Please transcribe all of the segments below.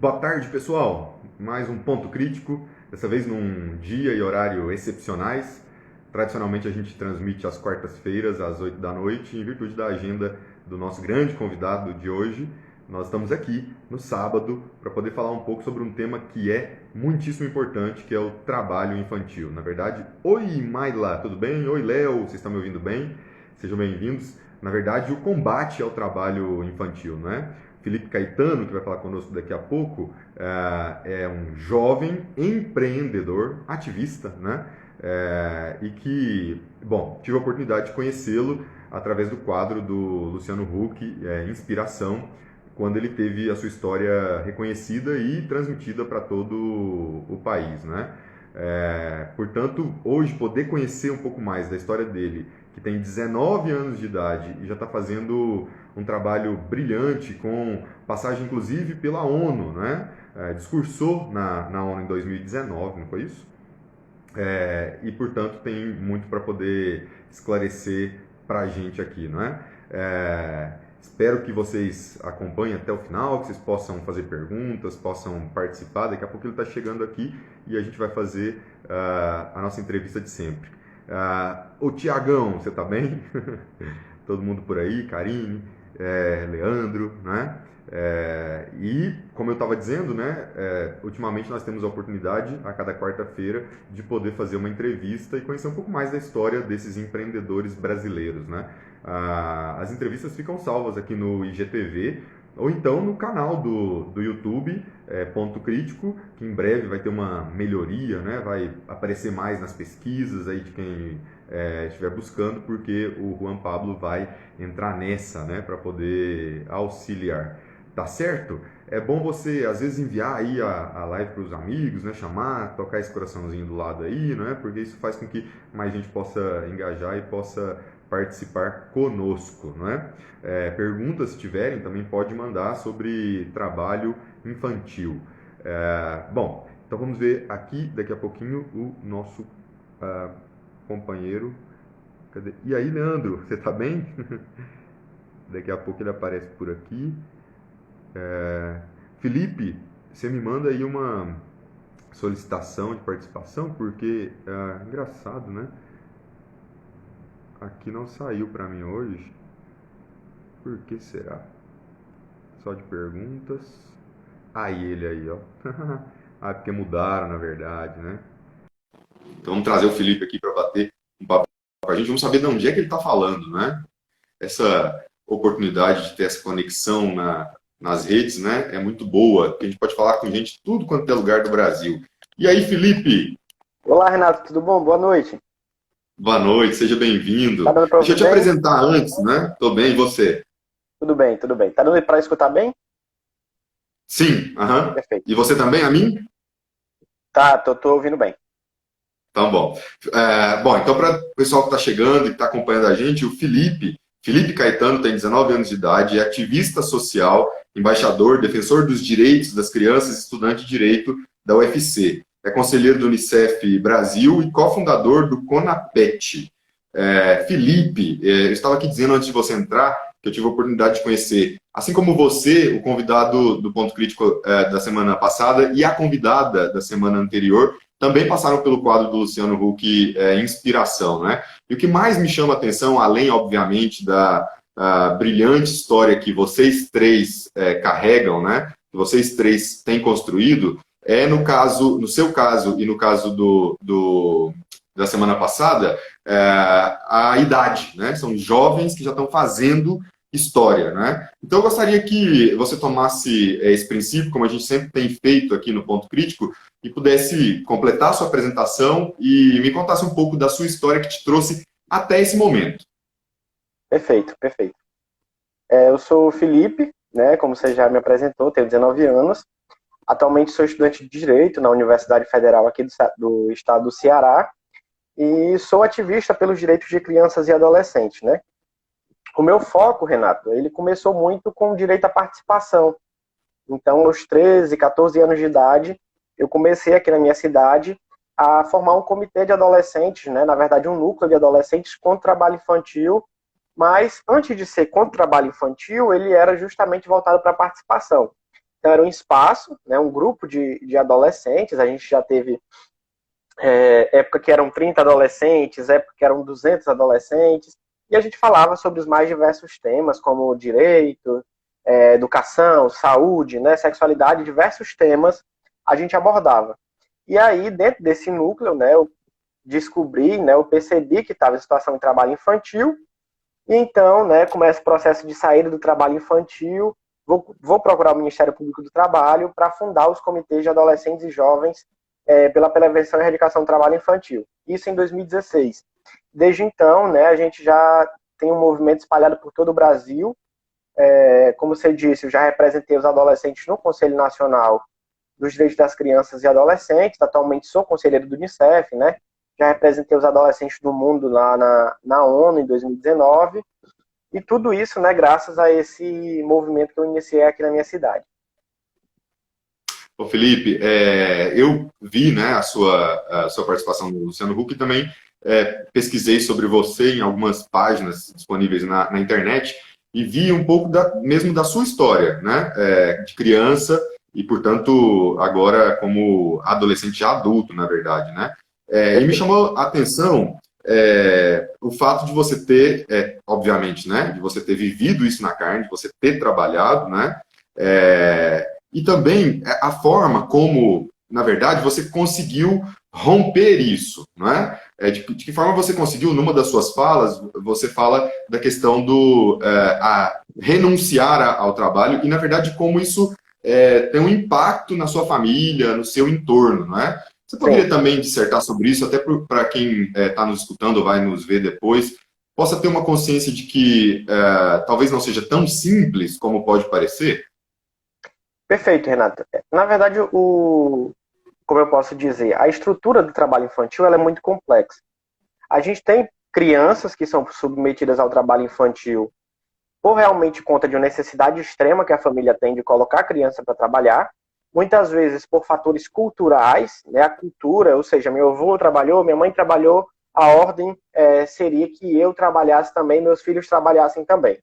Boa tarde, pessoal. Mais um ponto crítico, dessa vez num dia e horário excepcionais. Tradicionalmente a gente transmite às quartas-feiras, às 8 da noite, em virtude da agenda do nosso grande convidado de hoje. Nós estamos aqui no sábado para poder falar um pouco sobre um tema que é muitíssimo importante, que é o trabalho infantil. Na verdade, oi Maila, tudo bem? Oi Léo, vocês estão me ouvindo bem? Sejam bem-vindos. Na verdade, o combate ao trabalho infantil, não é? Felipe Caetano, que vai falar conosco daqui a pouco, é um jovem empreendedor, ativista, né? E que, bom, tive a oportunidade de conhecê-lo através do quadro do Luciano Huck, Inspiração, quando ele teve a sua história reconhecida e transmitida para todo o país, né? Portanto, hoje poder conhecer um pouco mais da história dele, que tem 19 anos de idade e já está fazendo um trabalho brilhante, com passagem inclusive pela ONU, né? Discursou na ONU em 2019, não foi isso? E portanto tem muito para poder esclarecer para a gente aqui, não é? Espero que vocês acompanhem até o final, que vocês possam fazer perguntas, possam participar. Daqui a pouco ele está chegando aqui e a gente vai fazer a nossa entrevista de sempre. Ô Tiagão, você está bem? Todo mundo por aí, Karine, Leandro, né? E, como eu estava dizendo, né, ultimamente nós temos a oportunidade, a cada quarta-feira, de poder fazer uma entrevista e conhecer um pouco mais da história desses empreendedores brasileiros, né? As entrevistas ficam salvas aqui no IGTV ou então no canal do YouTube, Ponto Crítico, que em breve vai ter uma melhoria, né? Vai aparecer mais nas pesquisas aí de quem estiver buscando, porque o Juan Pablo vai entrar nessa, né, para poder auxiliar. Tá certo? É bom você, às vezes, enviar aí a live para os amigos, né? Chamar, tocar esse coraçãozinho do lado aí, né? Porque isso faz com que mais gente possa engajar e possa participar conosco, não é? Perguntas, se tiverem, também pode mandar sobre trabalho infantil. Bom, então vamos ver aqui, daqui a pouquinho, o nosso companheiro. Cadê? E aí, Leandro, você tá bem? Daqui a pouco ele aparece por aqui. Felipe, você me manda aí uma solicitação de participação, porque engraçado, né? Aqui não saiu para mim hoje. Por que será? Só de perguntas. Aí ele aí, ó. Porque mudaram, na verdade, né? Então vamos trazer o Felipe aqui para bater um papo com a gente. Vamos saber de onde é que ele está falando, né? Essa oportunidade de ter essa conexão nas redes, né, é muito boa, porque a gente pode falar com gente de tudo quanto é lugar do Brasil. E aí, Felipe? Olá, Renato, tudo bom? Boa noite. Boa noite, seja bem-vindo. Tá dando para Deixa eu ouvir te bem? apresentar antes, né? Tô bem, e você? Tudo bem, tudo bem. Tá dando para escutar bem? Sim, aham. Perfeito. E você também, a mim? Tá, tô ouvindo bem. Tá bom. Bom, então para o pessoal que está chegando e que está acompanhando a gente, o Felipe Caetano tem 19 anos de idade, é ativista social, embaixador, defensor dos direitos das crianças e estudante de direito da UFC. É conselheiro do Unicef Brasil e cofundador do CONAPET. Felipe, eu estava aqui dizendo antes de você entrar que eu tive a oportunidade de conhecer, assim como você, o convidado do Ponto Crítico da semana passada e a convidada da semana anterior, também passaram pelo quadro do Luciano Huck, Inspiração, né? E o que mais me chama a atenção, além, obviamente, da brilhante história que vocês três carregam, né? Que vocês três têm construído, no seu caso e no caso da semana passada, a idade, né? São jovens que já estão fazendo história, né? Então eu gostaria que você tomasse esse princípio, como a gente sempre tem feito aqui no Ponto Crítico, e pudesse completar a sua apresentação e me contasse um pouco da sua história que te trouxe até esse momento. Perfeito, perfeito. Eu sou o Felipe, né? Como você já me apresentou, tenho 19 anos. Atualmente sou estudante de Direito na Universidade Federal aqui do estado do Ceará e sou ativista pelos direitos de crianças e adolescentes, né? O meu foco, Renato, ele começou muito com o direito à participação. Então, aos 13, 14 anos de idade, eu comecei aqui na minha cidade a formar um comitê de adolescentes, né? Na verdade, um núcleo de adolescentes contra o trabalho infantil, mas antes de ser contra o trabalho infantil, ele era justamente voltado para a participação. Então era um espaço, né, um grupo de adolescentes, a gente já teve época que eram 30 adolescentes, época que eram 200 adolescentes, e a gente falava sobre os mais diversos temas, como direito, educação, saúde, né, sexualidade, diversos temas a gente abordava. E aí, dentro desse núcleo, né, eu descobri, né, eu percebi que estava em situação de trabalho infantil, e então, né, começa o processo de saída do trabalho infantil, vou procurar o Ministério Público do Trabalho para fundar os comitês de adolescentes e jovens pela prevenção e erradicação do trabalho infantil. Isso em 2016. Desde então, né, a gente já tem um movimento espalhado por todo o Brasil. Como você disse, eu já representei os adolescentes no Conselho Nacional dos Direitos das Crianças e Adolescentes, atualmente sou conselheiro do Unicef, né? Já representei os adolescentes do mundo lá na ONU em 2019, e tudo isso, né, graças a esse movimento que eu iniciei aqui na minha cidade. Ô Felipe, eu vi, né, a sua participação no Luciano Huck e também pesquisei sobre você em algumas páginas disponíveis na internet e vi um pouco mesmo da sua história, né, de criança e, portanto, agora como adolescente já adulto, na verdade, né? E me chamou a atenção o fato de você ter, obviamente, né, de você ter vivido isso na carne, de você ter trabalhado, né, e também a forma como, na verdade, você conseguiu romper isso, não é? De que forma você conseguiu, numa das suas falas, você fala da questão do renunciar ao trabalho e, na verdade, como isso tem um impacto na sua família, no seu entorno, não é? Você poderia também dissertar sobre isso, até para quem está nos escutando ou vai nos ver depois, possa ter uma consciência de que talvez não seja tão simples como pode parecer? Perfeito, Renata. Na verdade, como eu posso dizer, a estrutura do trabalho infantil ela é muito complexa. A gente tem crianças que são submetidas ao trabalho infantil por realmente conta de uma necessidade extrema que a família tem de colocar a criança para trabalhar, muitas vezes por fatores culturais, né, a cultura, ou seja, meu avô trabalhou, minha mãe trabalhou, a ordem seria que eu trabalhasse também, meus filhos trabalhassem também.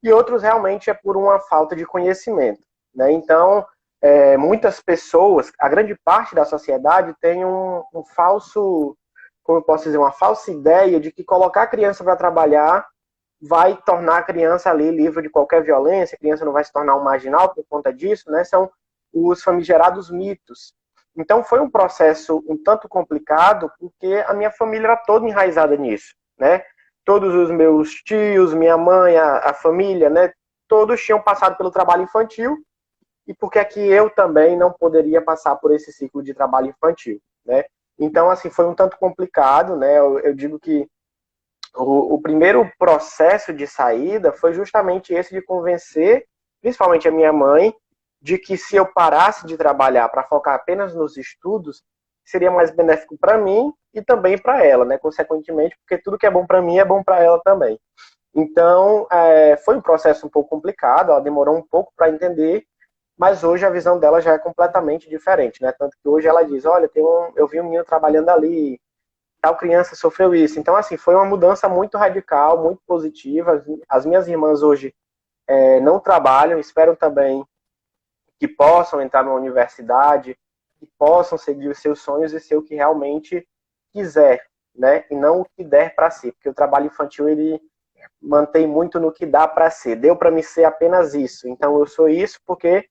E outros realmente é por uma falta de conhecimento, né? Então, muitas pessoas, a grande parte da sociedade tem um falso, como eu posso dizer, uma falsa ideia de que colocar a criança para trabalhar vai tornar a criança ali livre de qualquer violência, a criança não vai se tornar um marginal por conta disso, né? São os famigerados mitos. Então foi um processo um tanto complicado, porque a minha família era toda enraizada nisso, né? Todos os meus tios, minha mãe, a família, né? Todos tinham passado pelo trabalho infantil, e porque aqui eu também não poderia passar por esse ciclo de trabalho infantil, né? Então, assim, foi um tanto complicado, né? Eu digo que o primeiro processo de saída foi justamente esse de convencer, principalmente a minha mãe, de que se eu parasse de trabalhar para focar apenas nos estudos, seria mais benéfico para mim e também para ela, né? Consequentemente, porque tudo que é bom para mim é bom para ela também. Então, foi um processo um pouco complicado, ela demorou um pouco para entender, mas hoje a visão dela já é completamente diferente, né? Tanto que hoje ela diz, olha, eu vi um menino trabalhando ali, tal criança sofreu isso. Então, assim, foi uma mudança muito radical, muito positiva. As minhas irmãs hoje não trabalham, esperam também que possam entrar numa universidade, que possam seguir os seus sonhos e ser o que realmente quiser, né? E não o que der para si, porque o trabalho infantil ele mantém muito no que dá para ser. Deu para me ser apenas isso, então eu sou isso porque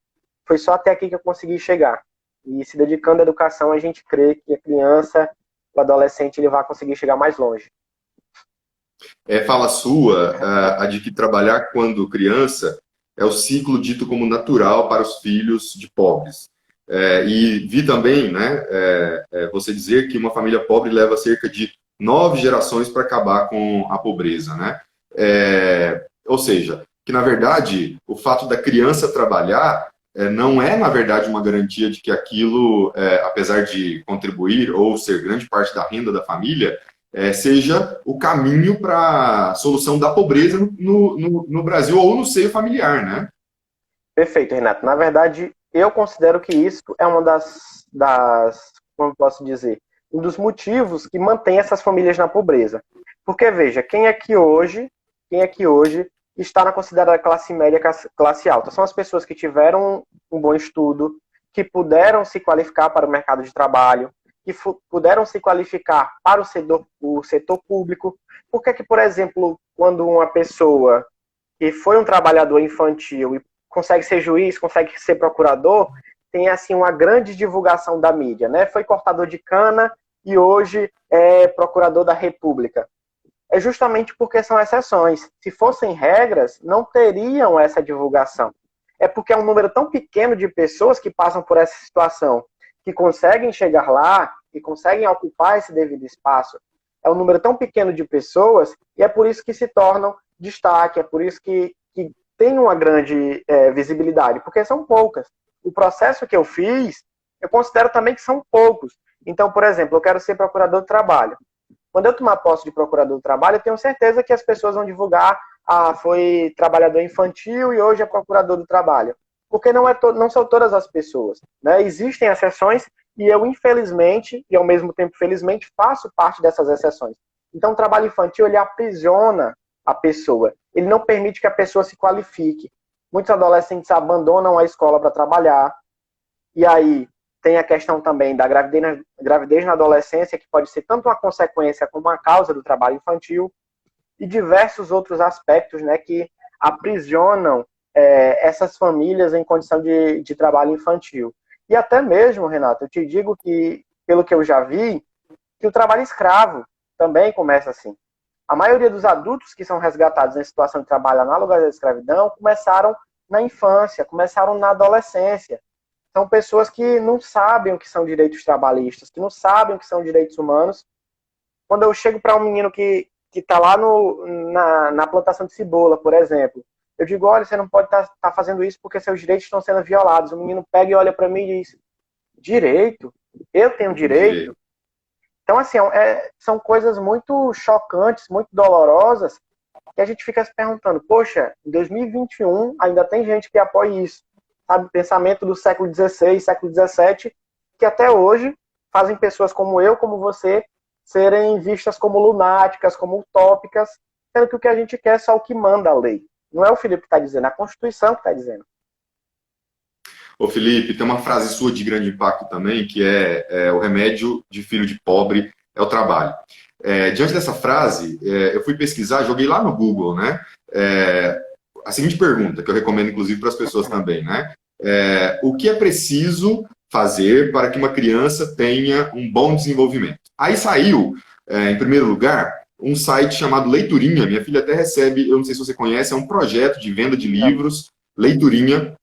foi só até aqui que eu consegui chegar. E se dedicando à educação, a gente crê que a criança, o adolescente, ele vai conseguir chegar mais longe. Fala sua, a de que trabalhar quando criança é o ciclo dito como natural para os filhos de pobres. E vi também, né, você dizer que uma família pobre leva cerca de 9 gerações para acabar com a pobreza, né? Ou seja, que na verdade o fato da criança trabalhar não é, na verdade, uma garantia de que aquilo, apesar de contribuir ou ser grande parte da renda da família, seja o caminho para a solução da pobreza no Brasil ou no seio familiar, né? Perfeito, Renato. Na verdade, eu considero que isso é uma como posso dizer, um dos motivos que mantém essas famílias na pobreza. Porque, veja, quem é que hoje está na considerada classe média, classe alta. São as pessoas que tiveram um bom estudo, que puderam se qualificar para o mercado de trabalho, que puderam se qualificar para o setor público. Por que, por exemplo, quando uma pessoa que foi um trabalhador infantil e consegue ser juiz, consegue ser procurador, tem assim uma grande divulgação da mídia, né? Foi cortador de cana e hoje é procurador da República. É justamente porque são exceções. Se fossem regras, não teriam essa divulgação. É porque é um número tão pequeno de pessoas que passam por essa situação, que conseguem chegar lá e conseguem ocupar esse devido espaço. É um número tão pequeno de pessoas e é por isso que se tornam destaque, é por isso que tem uma grande visibilidade, porque são poucas. O processo que eu fiz, eu considero também que são poucos. Então, por exemplo, eu quero ser procurador do trabalho. Quando eu tomar posse de procurador do trabalho, eu tenho certeza que as pessoas vão divulgar, foi trabalhador infantil e hoje é procurador do trabalho. Porque não são todas as pessoas, né? Existem exceções e eu, infelizmente, e ao mesmo tempo felizmente, faço parte dessas exceções. Então, o trabalho infantil, ele aprisiona a pessoa. Ele não permite que a pessoa se qualifique. Muitos adolescentes abandonam a escola para trabalhar. E aí tem a questão também da gravidez na adolescência, que pode ser tanto uma consequência como uma causa do trabalho infantil, e diversos outros aspectos, né, que aprisionam essas famílias em condição de trabalho infantil. E até mesmo, Renato, eu te digo que, pelo que eu já vi, que o trabalho escravo também começa assim. A maioria dos adultos que são resgatados em situação de trabalho análoga à escravidão começaram na infância, começaram na adolescência. São pessoas que não sabem o que são direitos trabalhistas, que não sabem o que são direitos humanos. Quando eu chego para um menino que está lá na plantação de cebola, por exemplo, eu digo, olha, você não pode estar fazendo isso porque seus direitos estão sendo violados. O menino pega e olha para mim e diz, direito? Eu tenho direito? Então, assim, são coisas muito chocantes, muito dolorosas, que a gente fica se perguntando, poxa, em 2021 ainda tem gente que apoia isso. Sabe, pensamento do século XVI, século XVII, que até hoje fazem pessoas como eu, como você, serem vistas como lunáticas, como utópicas, sendo que o que a gente quer é só o que manda a lei. Não é o Felipe que está dizendo, é a Constituição que está dizendo. Ô Felipe, tem uma frase sua de grande impacto também, que é o remédio de filho de pobre é o trabalho. Diante dessa frase, eu fui pesquisar, joguei lá no Google, né? A seguinte pergunta, que eu recomendo inclusive para as pessoas também, né? O que é preciso fazer para que uma criança tenha um bom desenvolvimento? Aí saiu, em primeiro lugar, um site chamado Leiturinha. Minha filha até recebe, eu não sei se você conhece, é um projeto de venda de livros, Leiturinha,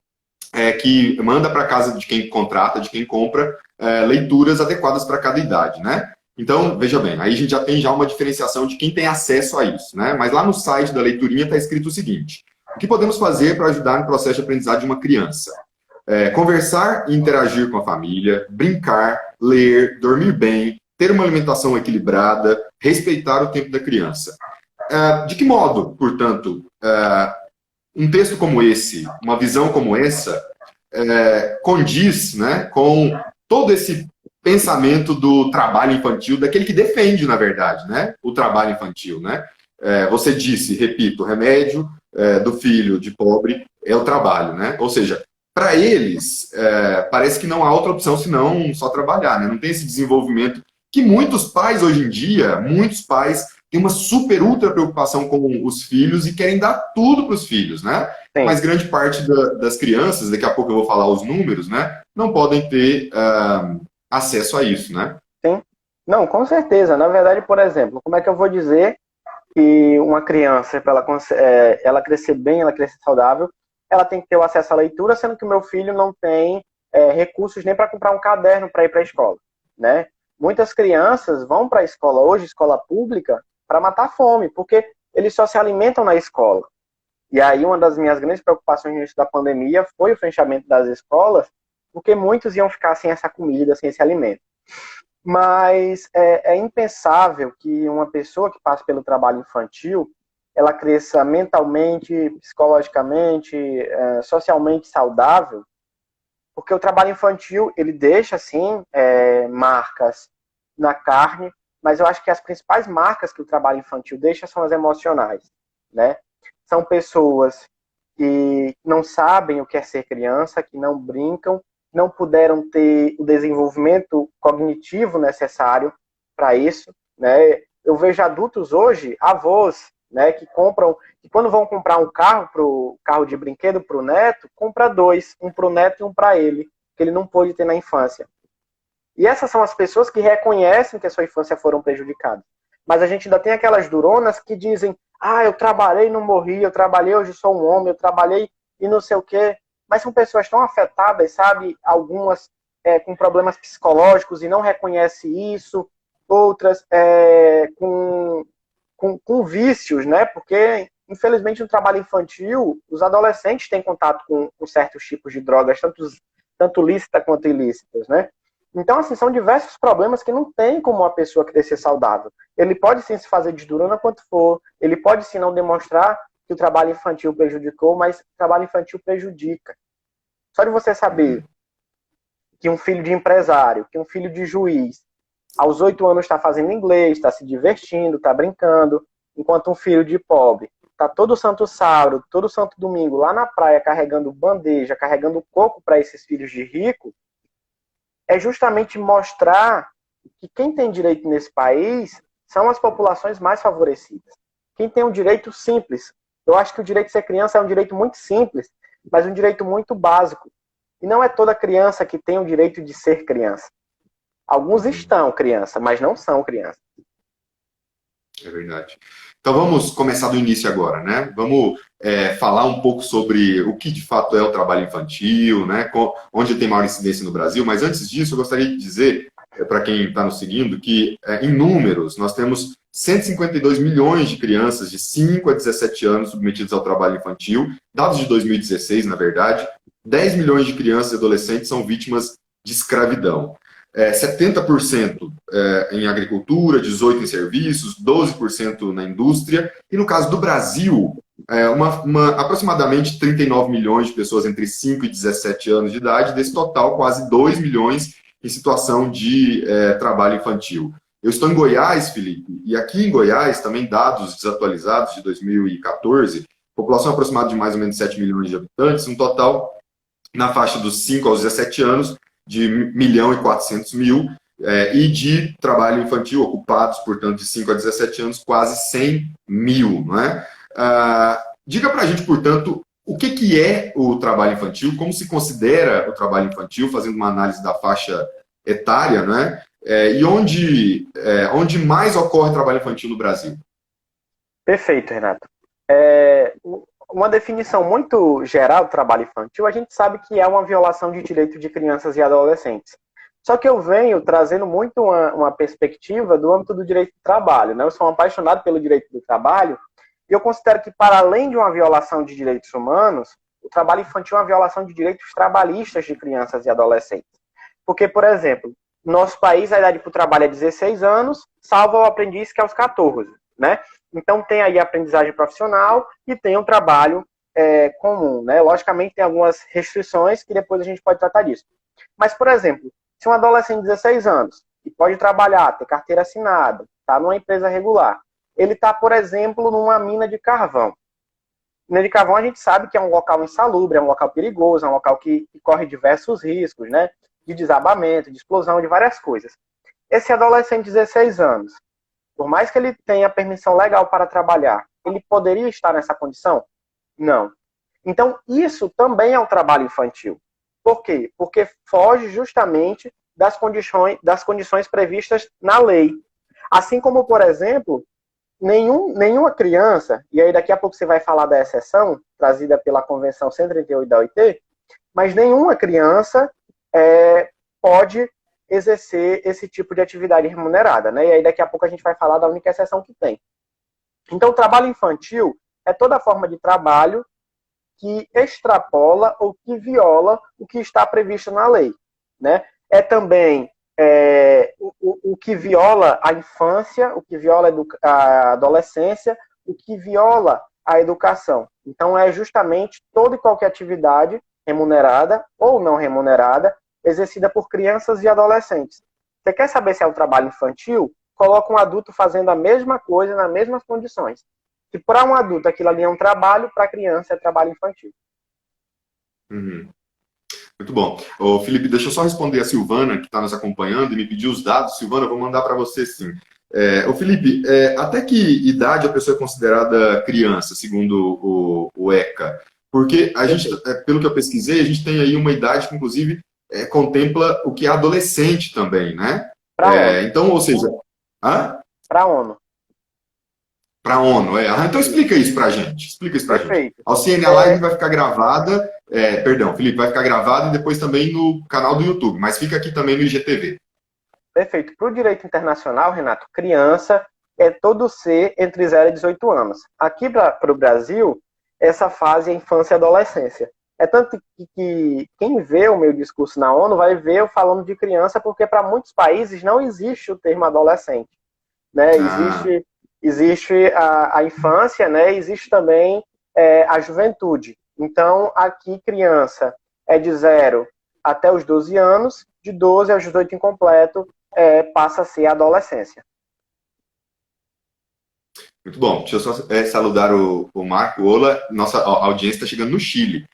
que manda para casa de quem contrata, de quem compra, leituras adequadas para cada idade, né? Então, veja bem, aí a gente já tem uma diferenciação de quem tem acesso a isso, né? Mas lá no site da Leiturinha está escrito o seguinte: o que podemos fazer para ajudar no processo de aprendizagem de uma criança? Conversar e interagir com a família, brincar, ler, dormir bem, ter uma alimentação equilibrada, respeitar o tempo da criança. De que modo, portanto, um texto como esse, uma visão como essa, condiz, né, com todo esse pensamento do trabalho infantil, daquele que defende, na verdade, né, o trabalho infantil, né? Você disse, repito, o remédio do filho de pobre é o trabalho, né? Ou seja, para eles, parece que não há outra opção senão só trabalhar, né? Não tem esse desenvolvimento que muitos pais hoje em dia, muitos pais têm uma super ultra preocupação com os filhos e querem dar tudo para os filhos, né? Sim. Mas grande parte das crianças, daqui a pouco eu vou falar os números, né? Não podem ter acesso a isso, né? Sim. Não, com certeza. Na verdade, por exemplo, como é que eu vou dizer que uma criança, para ela crescer bem, ela crescer saudável, ela tem que ter o acesso à leitura, sendo que o meu filho não tem recursos nem para comprar um caderno para ir para a escola, né? Muitas crianças vão para a escola hoje, escola pública, para matar a fome, porque eles só se alimentam na escola. E aí uma das minhas grandes preocupações no início da pandemia foi o fechamento das escolas, porque muitos iam ficar sem essa comida, sem esse alimento. Mas é impensável que uma pessoa que passa pelo trabalho infantil, ela cresça mentalmente, psicologicamente, socialmente saudável, porque o trabalho infantil, ele deixa, sim, marcas na carne, mas eu acho que as principais marcas que o trabalho infantil deixa são as emocionais, né? são pessoas que não sabem o que é ser criança, que não brincam, não puderam ter o desenvolvimento cognitivo necessário para isso, né? Eu vejo adultos hoje, avós, né, que quando vão comprar um carro de brinquedo para o neto, compra dois, um para o neto e um para ele, que ele não pôde ter na infância. E essas são as pessoas que reconhecem que a sua infância foram prejudicadas. Mas a gente ainda tem aquelas duronas que dizem: eu trabalhei e não morri, eu trabalhei, hoje sou um homem, eu trabalhei e não sei o quê. Mas são pessoas tão afetadas, sabe? Algumas com problemas psicológicos e não reconhecem isso, outras com vícios, né? Porque, infelizmente, no trabalho infantil, os adolescentes têm contato com certos tipos de drogas, tanto lícitas quanto ilícitas, né? Então, assim, são diversos problemas que não tem como uma pessoa crescer saudável. Ele pode sim se fazer de durona quanto for, ele pode sim não demonstrar que o trabalho infantil prejudicou, mas o trabalho infantil prejudica. Só de você saber que um filho de empresário, que um filho de juiz, aos 8 anos está fazendo inglês, está se divertindo, está brincando, enquanto um filho de pobre está todo santo sábado, todo santo domingo lá na praia carregando bandeja, carregando coco para esses filhos de rico, é justamente mostrar que quem tem direito nesse país são as populações mais favorecidas. Quem tem um direito simples. Eu acho que o direito de ser criança é um direito muito simples, mas um direito muito básico. E não é toda criança que tem o direito de ser criança. Alguns estão criança, mas não são criança. É verdade. Então vamos começar do início agora, né? Vamos falar um pouco sobre o que de fato é o trabalho infantil, né? Onde tem maior incidência no Brasil. Mas antes disso, eu gostaria de dizer para quem está nos seguindo que, em números, nós temos 152 milhões de crianças de 5 a 17 anos submetidas ao trabalho infantil, dados de 2016, na verdade. 10 milhões de crianças e adolescentes são vítimas de escravidão. 70% em agricultura, 18% em serviços, 12% na indústria. E no caso do Brasil, aproximadamente 39 milhões de pessoas entre 5 e 17 anos de idade, desse total, quase 2 milhões em situação de trabalho infantil. Eu estou em Goiás, Felipe, e aqui em Goiás, também dados desatualizados de 2014, população aproximada de mais ou menos 7 milhões de habitantes, um total na faixa dos 5 aos 17 anos, de 1.400.000, e de trabalho infantil ocupados, portanto, de 5 a 17 anos, quase 100 mil. Não é? Diga para a gente, portanto, o que é o trabalho infantil, como se considera o trabalho infantil, fazendo uma análise da faixa etária, né? E onde mais ocorre trabalho infantil no Brasil? Perfeito, Renato. Uma definição muito geral do trabalho infantil, a gente sabe que é uma violação de direitos de crianças e adolescentes. Só que eu venho trazendo muito uma perspectiva do âmbito do direito do trabalho, né? Eu sou um apaixonado pelo direito do trabalho e eu considero que, para além de uma violação de direitos humanos, o trabalho infantil é uma violação de direitos trabalhistas de crianças e adolescentes. Porque, por exemplo, no nosso país a idade para o trabalho é 16 anos, salvo o aprendiz que é aos 14, né? Então tem aí a aprendizagem profissional e tem um trabalho comum, né? Logicamente tem algumas restrições que depois a gente pode tratar disso. Mas, por exemplo, se um adolescente de 16 anos, que pode trabalhar, ter carteira assinada, está numa empresa regular, ele está, por exemplo, numa mina de carvão. Mina de carvão a gente sabe que é um local insalubre, é um local perigoso, é um local que corre diversos riscos, né? De desabamento, de explosão, de várias coisas. Esse adolescente de 16 anos, por mais que ele tenha permissão legal para trabalhar, ele poderia estar nessa condição? Não. Então, isso também é um trabalho infantil. Por quê? Porque foge justamente das condições previstas na lei. Assim como, por exemplo, nenhuma criança, e aí daqui a pouco você vai falar da exceção, trazida pela Convenção 138 da OIT, mas nenhuma criança pode exercer esse tipo de atividade remunerada, né? E aí daqui a pouco a gente vai falar da única exceção que tem. Então, o trabalho infantil é toda forma de trabalho que extrapola ou que viola o que está previsto na lei, né? É também o que viola a infância, o que viola a adolescência, o que viola a educação. Então, é justamente toda e qualquer atividade remunerada ou não remunerada exercida por crianças e adolescentes. Você quer saber se é um trabalho infantil? Coloca um adulto fazendo a mesma coisa nas mesmas condições. que para um adulto aquilo ali é um trabalho, para a criança é trabalho infantil. Uhum. Muito bom. Ô, Felipe, deixa eu só responder a Silvana, que está nos acompanhando, e me pediu os dados. Silvana, eu vou mandar para você sim. Ô, Felipe, até que idade a pessoa é considerada criança, segundo o ECA? Porque a gente, pelo que eu pesquisei, a gente tem aí uma idade que, inclusive, contempla o que é adolescente também, né? Para a ONU. Então, ou seja, Para a ONU. para a ONU, então explica isso para a gente. Explica isso para a gente. Perfeito. A Oceane, a live vai ficar gravada, perdão, Felipe, vai ficar gravada e depois também no canal do YouTube, mas fica aqui também no IGTV. Perfeito. Para o direito internacional, Renato, criança é todo ser entre 0 e 18 anos. Aqui para o Brasil, essa fase é infância e adolescência. É tanto que quem vê o meu discurso na ONU vai ver eu falando de criança, porque para muitos países não existe o termo adolescente. Né? Existe a infância, né? Existe também a juventude. Então, aqui, criança é de 0 até os 12 anos, de 12 aos 18 incompleto, passa a ser a adolescência. Muito bom. Deixa eu só saludar o Marco. Olá, nossa audiência está chegando no Chile.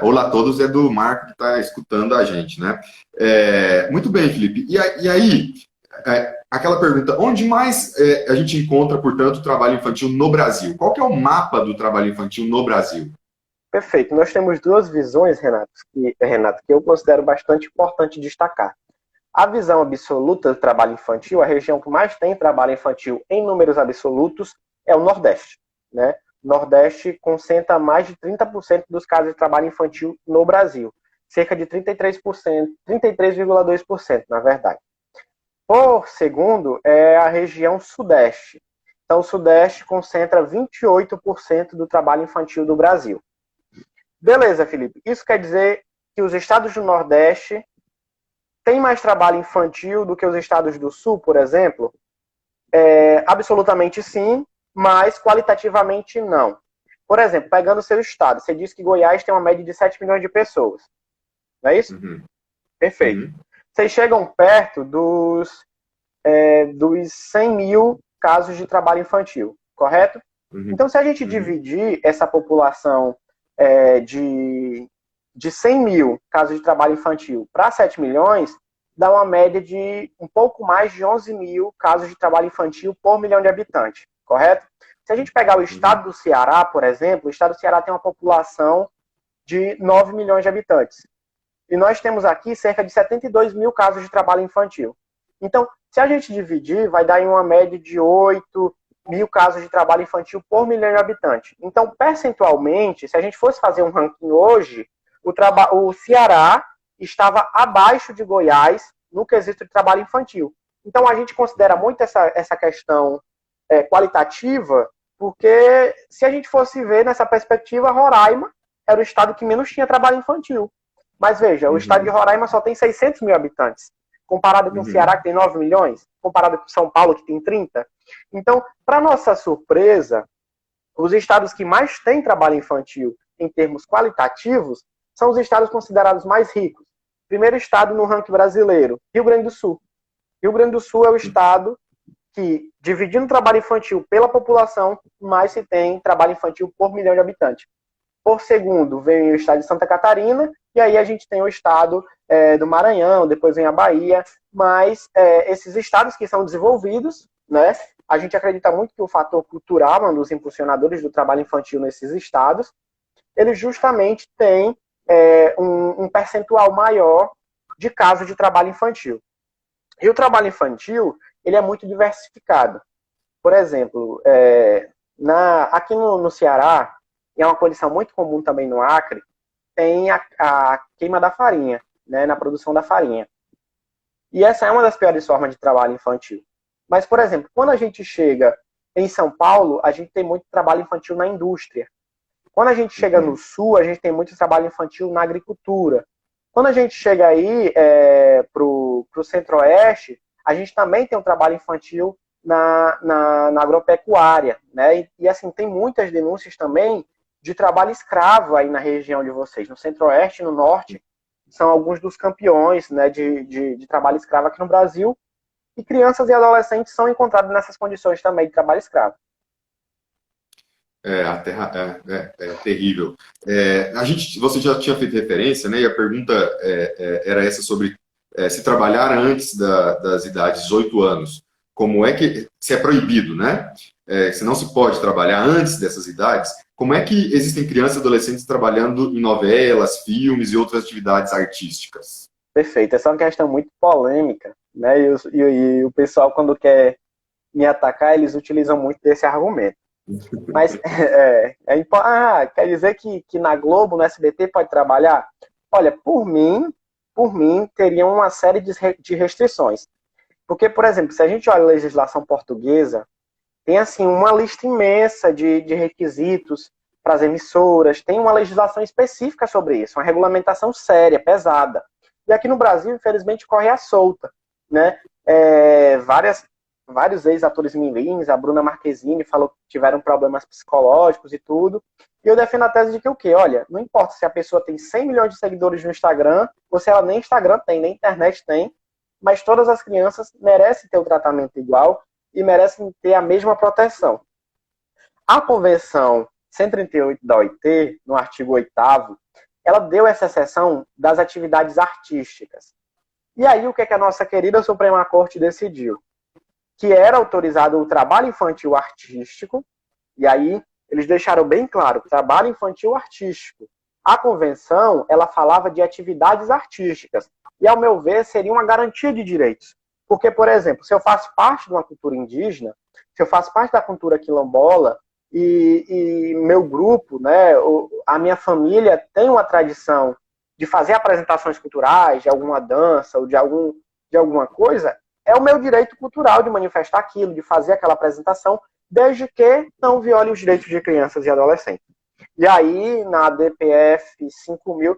Olá a todos, é do Marco que está escutando a gente, né? Muito bem, Felipe. E aí, aquela pergunta, onde mais a gente encontra, portanto, o trabalho infantil no Brasil? Qual que é o mapa do trabalho infantil no Brasil? Perfeito. Nós temos duas visões, Renato, que eu considero bastante importante destacar. A visão absoluta do trabalho infantil, a região que mais tem trabalho infantil em números absolutos, é o Nordeste. Né? O Nordeste concentra mais de 30% dos casos de trabalho infantil no Brasil. Cerca de 33%, 33,2%, na verdade. Por segundo, é a região Sudeste. Então, o Sudeste concentra 28% do trabalho infantil do Brasil. Beleza, Felipe. Isso quer dizer que os estados do Nordeste têm mais trabalho infantil do que os estados do Sul, por exemplo? Absolutamente sim, mas qualitativamente não. Por exemplo, pegando o seu estado, você disse que Goiás tem uma média de 7 milhões de pessoas. Não é isso? Uhum. Perfeito. Uhum. Vocês chegam perto dos 100 mil casos de trabalho infantil, correto? Uhum. Então, se a gente dividir essa população de 100 mil casos de trabalho infantil para 7 milhões, dá uma média de um pouco mais de 11 mil casos de trabalho infantil por milhão de habitantes, correto? Se a gente pegar o estado do Ceará, por exemplo, o estado do Ceará tem uma população de 9 milhões de habitantes. E nós temos aqui cerca de 72 mil casos de trabalho infantil. Então, se a gente dividir, vai dar em uma média de 8 mil casos de trabalho infantil por milhão de habitantes. Então, percentualmente, se a gente fosse fazer um ranking hoje, o Ceará estava abaixo de Goiás no quesito de trabalho infantil. Então, a gente considera muito essa questão qualitativa, porque se a gente fosse ver nessa perspectiva, Roraima era o estado que menos tinha trabalho infantil. Mas veja, o estado de Roraima só tem 600 mil habitantes, comparado com o Ceará, que tem 9 milhões, comparado com São Paulo, que tem 30. Então, para nossa surpresa, os estados que mais têm trabalho infantil em termos qualitativos são os estados considerados mais ricos. Primeiro estado no ranking brasileiro, Rio Grande do Sul. Rio Grande do Sul é o estado que, dividindo o trabalho infantil pela população, mais se tem trabalho infantil por milhão de habitantes. Por segundo, vem o estado de Santa Catarina, e aí a gente tem o estado do Maranhão, depois vem a Bahia, mas esses estados que são desenvolvidos, né, a gente acredita muito que o fator cultural, um dos impulsionadores do trabalho infantil nesses estados, ele justamente tem um percentual maior de casos de trabalho infantil. E o trabalho infantil, ele é muito diversificado. Por exemplo, aqui no Ceará, e é uma condição muito comum também no Acre, tem a queima da farinha, né, na produção da farinha. E essa é uma das piores formas de trabalho infantil. Mas, por exemplo, quando a gente chega em São Paulo, a gente tem muito trabalho infantil na indústria. Quando a gente chega no Sul, a gente tem muito trabalho infantil na agricultura. Quando a gente chega aí para o Centro-Oeste, a gente também tem um trabalho infantil na agropecuária. Né? E assim, tem muitas denúncias também de trabalho escravo aí na região de vocês. No Centro-Oeste e no Norte, são alguns dos campeões, né, de trabalho escravo aqui no Brasil. E crianças e adolescentes são encontrados nessas condições também de trabalho escravo. A Terra é terrível. Você já tinha feito referência, né? E a pergunta era essa sobre se trabalhar antes das idades 18 anos. Como é que se é proibido, né? Se não se pode trabalhar antes dessas idades, como é que existem crianças e adolescentes trabalhando em novelas, filmes e outras atividades artísticas? Perfeito. Essa é uma questão muito polêmica, né? E o pessoal, quando quer me atacar, eles utilizam muito desse argumento. Mas quer dizer que na Globo, no SBT, pode trabalhar? Olha, por mim, teria uma série de restrições. Porque, por exemplo, se a gente olha a legislação portuguesa, tem assim uma lista imensa de requisitos para as emissoras, tem uma legislação específica sobre isso, uma regulamentação séria, pesada. E aqui no Brasil, infelizmente, corre à solta, né? Vários ex-atores mirins, a Bruna Marquezine falou que tiveram problemas psicológicos e tudo. E eu defendo a tese de que o quê? Olha, não importa se a pessoa tem 100 milhões de seguidores no Instagram, ou se ela nem Instagram tem, nem internet tem, mas todas as crianças merecem ter o tratamento igual e merecem ter a mesma proteção. A Convenção 138 da OIT, no artigo 8º, ela deu essa exceção das atividades artísticas. E aí o que a nossa querida Suprema Corte decidiu? Que era autorizado o trabalho infantil artístico, e aí eles deixaram bem claro, trabalho infantil artístico. A convenção, ela falava de atividades artísticas, e ao meu ver, seria uma garantia de direitos. Porque, por exemplo, se eu faço parte de uma cultura indígena, se eu faço parte da cultura quilombola, e meu grupo, né, a minha família tem uma tradição de fazer apresentações culturais, de alguma dança, ou de alguma coisa, é o meu direito cultural de manifestar aquilo, de fazer aquela apresentação, desde que não viole os direitos de crianças e adolescentes. E aí, na DPF 5.000,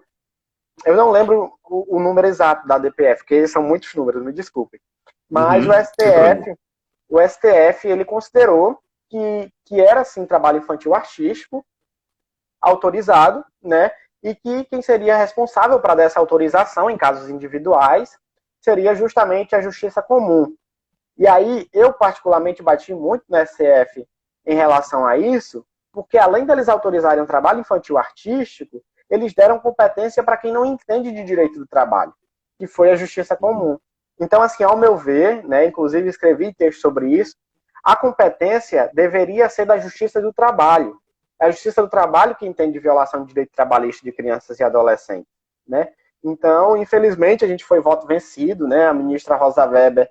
eu não lembro o número exato da DPF, porque são muitos números, me desculpem. Mas o STF ele considerou que era, sim, trabalho infantil artístico, autorizado, né? E que quem seria responsável para dar essa autorização em casos individuais seria justamente a Justiça Comum. E aí, eu particularmente bati muito no STF em relação a isso, porque além deles autorizarem um trabalho infantil artístico, eles deram competência para quem não entende de direito do trabalho, que foi a Justiça Comum. Então, assim, ao meu ver, né, inclusive escrevi texto sobre isso, a competência deveria ser da Justiça do Trabalho. É a Justiça do Trabalho que entende de violação de direito trabalhista de crianças e adolescentes, né? Então, infelizmente, a gente foi voto vencido, né? A ministra Rosa Weber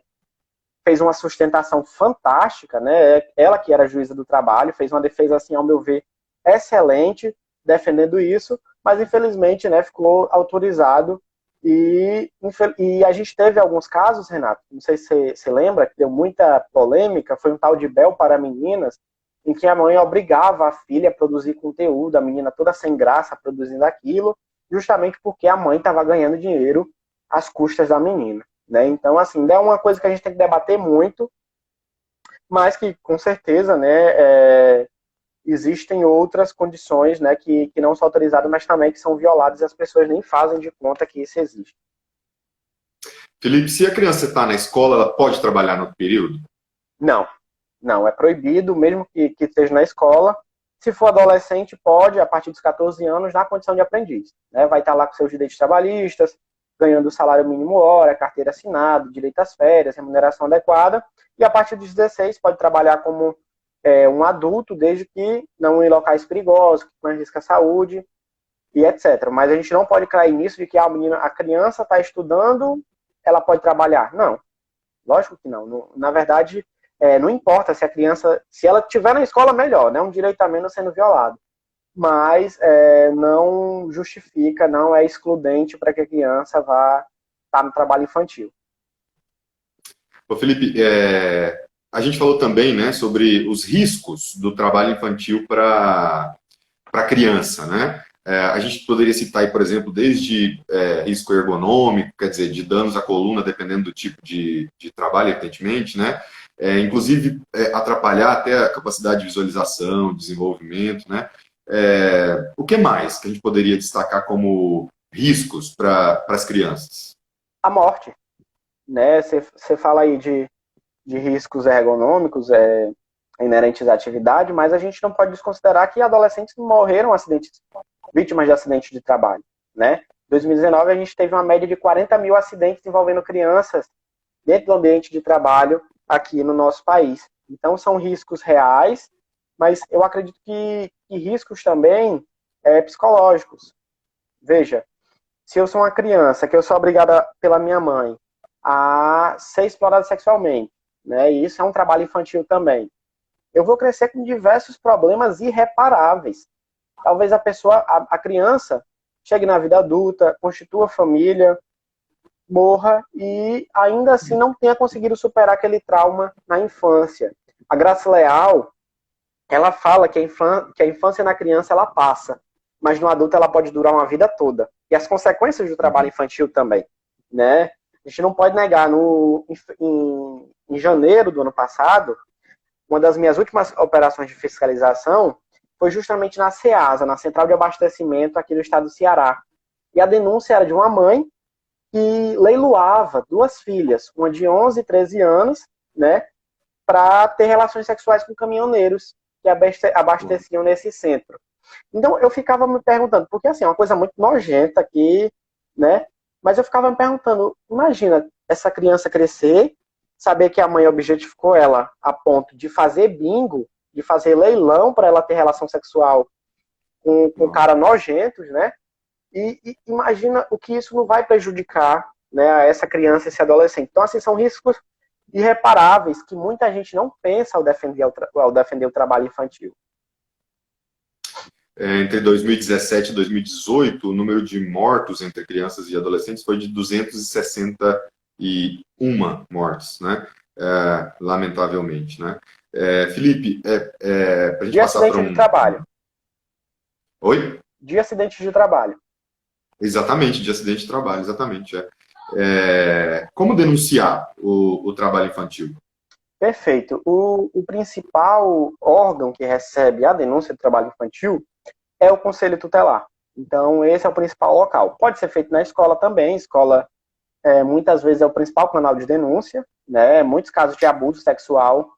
fez uma sustentação fantástica, né? Ela que era juíza do trabalho, fez uma defesa, assim, ao meu ver, excelente, defendendo isso, mas infelizmente, né, ficou autorizado e a gente teve alguns casos, Renato, não sei se você lembra, que deu muita polêmica, foi um tal de Bel para Meninas, em que a mãe obrigava a filha a produzir conteúdo, a menina toda sem graça produzindo aquilo, justamente porque a mãe estava ganhando dinheiro às custas da menina, né? Então, assim, é uma coisa que a gente tem que debater muito, mas que, com certeza, né, existem outras condições, né, que não são autorizadas, mas também que são violadas e as pessoas nem fazem de conta que isso existe. Felipe, se a criança está na escola, ela pode trabalhar no período? Não, não, é proibido, mesmo que esteja na escola. Se for adolescente, pode, a partir dos 14 anos, na condição de aprendiz. Né? Vai estar lá com seus direitos trabalhistas, ganhando o salário mínimo hora, carteira assinada, direito às férias, remuneração adequada, e a partir dos 16 pode trabalhar como um adulto, desde que não em locais perigosos, que põe em risco a saúde, e etc. Mas a gente não pode cair nisso de que a criança está estudando, ela pode trabalhar. Não, lógico que não. Na verdade, não importa se a criança, se ela estiver na escola, melhor, né? Um direito a menos sendo violado. Mas não justifica, não é excludente para que a criança vá estar no trabalho infantil. Ô Felipe, a gente falou também, né, sobre os riscos do trabalho infantil para criança, né? A gente poderia citar aí, por exemplo, desde risco ergonômico, quer dizer, de danos à coluna, dependendo do tipo de trabalho, evidentemente, né? Inclusive, atrapalhar até a capacidade de visualização, desenvolvimento, né? O que mais que a gente poderia destacar como riscos para as crianças? A morte, né? Você fala aí de riscos ergonômicos, inerentes à atividade, mas a gente não pode desconsiderar que adolescentes morreram vítimas de acidentes de trabalho, né? Em 2019, a gente teve uma média de 40 mil acidentes envolvendo crianças dentro do ambiente de trabalho aqui no nosso país. Então, são riscos reais, mas eu acredito que riscos também psicológicos. Veja, se eu sou uma criança, que eu sou obrigada pela minha mãe a ser explorada sexualmente, né? E isso é um trabalho infantil também. Eu vou crescer com diversos problemas irreparáveis. Talvez a criança, chegue na vida adulta, constitua família, morra e ainda assim não tenha conseguido superar aquele trauma na infância. A Graça Leal, ela fala que a infância na criança ela passa, mas no adulto ela pode durar uma vida toda. E as consequências do trabalho infantil também, né? A gente não pode negar, em janeiro do ano passado, uma das minhas últimas operações de fiscalização foi justamente na CEASA, na Central de Abastecimento aqui do estado do Ceará. E a denúncia era de uma mãe que leiloava duas filhas, uma de 11 e 13 anos, né, para ter relações sexuais com caminhoneiros que abasteciam nesse centro. Então, eu ficava me perguntando, porque assim, é uma coisa muito nojenta aqui, né, mas eu ficava me perguntando, imagina essa criança crescer, saber que a mãe objetificou ela a ponto de fazer bingo, de fazer leilão para ela ter relação sexual com caras nojentos, né? E imagina o que isso não vai prejudicar, né, a essa criança, esse adolescente. Então, assim, são riscos irreparáveis que muita gente não pensa ao defender o trabalho infantil. Entre 2017 e 2018, o número de mortos entre crianças e adolescentes foi de 261 mortes, né? Lamentavelmente, né? Felipe, para a gente passar para de trabalho. Oi? De acidentes de trabalho. Exatamente, de acidente de trabalho, exatamente. Como denunciar o trabalho infantil? Perfeito. O principal órgão que recebe a denúncia de trabalho infantil é o Conselho Tutelar. Então, esse é o principal local. Pode ser feito na escola também. Escola, muitas vezes, é o principal canal de denúncia, né? Muitos casos de abuso sexual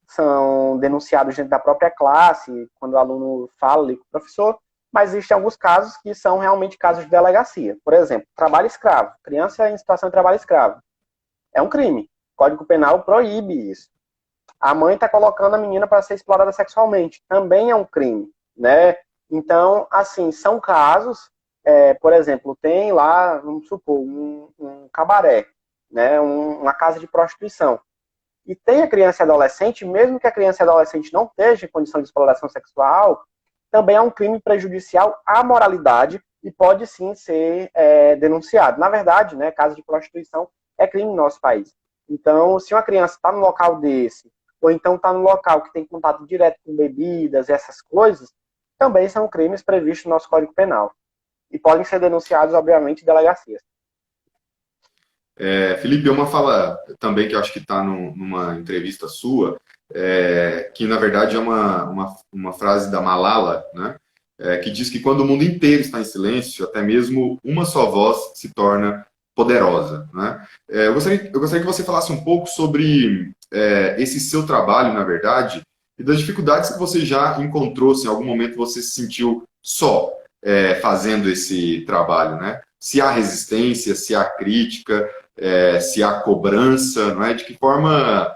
são denunciados dentro da própria classe, quando o aluno fala ali com o professor, mas existem alguns casos que são realmente casos de delegacia. Por exemplo, trabalho escravo. Criança em situação de trabalho escravo. É um crime. O Código Penal proíbe isso. A mãe está colocando a menina para ser explorada sexualmente. Também é um crime, né? Então, assim, são casos, por exemplo, tem lá, vamos supor, um cabaré, né? Uma casa de prostituição. E tem a criança e adolescente, mesmo que a criança e adolescente não esteja em condição de exploração sexual, também é um crime prejudicial à moralidade e pode sim ser denunciado. Na verdade, né, casa de prostituição é crime no nosso país. Então, se uma criança está no local desse, ou então está no local que tem contato direto com bebidas e essas coisas, também são crimes previstos no nosso Código Penal. E podem ser denunciados, obviamente, em delegacias. Felipe, uma fala também que eu acho que está numa entrevista sua, que na verdade é uma frase da Malala, né? Que diz que quando o mundo inteiro está em silêncio, até mesmo uma só voz se torna poderosa, né? Eu gostaria que você falasse um pouco sobre esse seu trabalho, na verdade, e das dificuldades que você já encontrou, se em algum momento você se sentiu só fazendo esse trabalho, né? Se há resistência, se há crítica, se há cobrança, não é? De que forma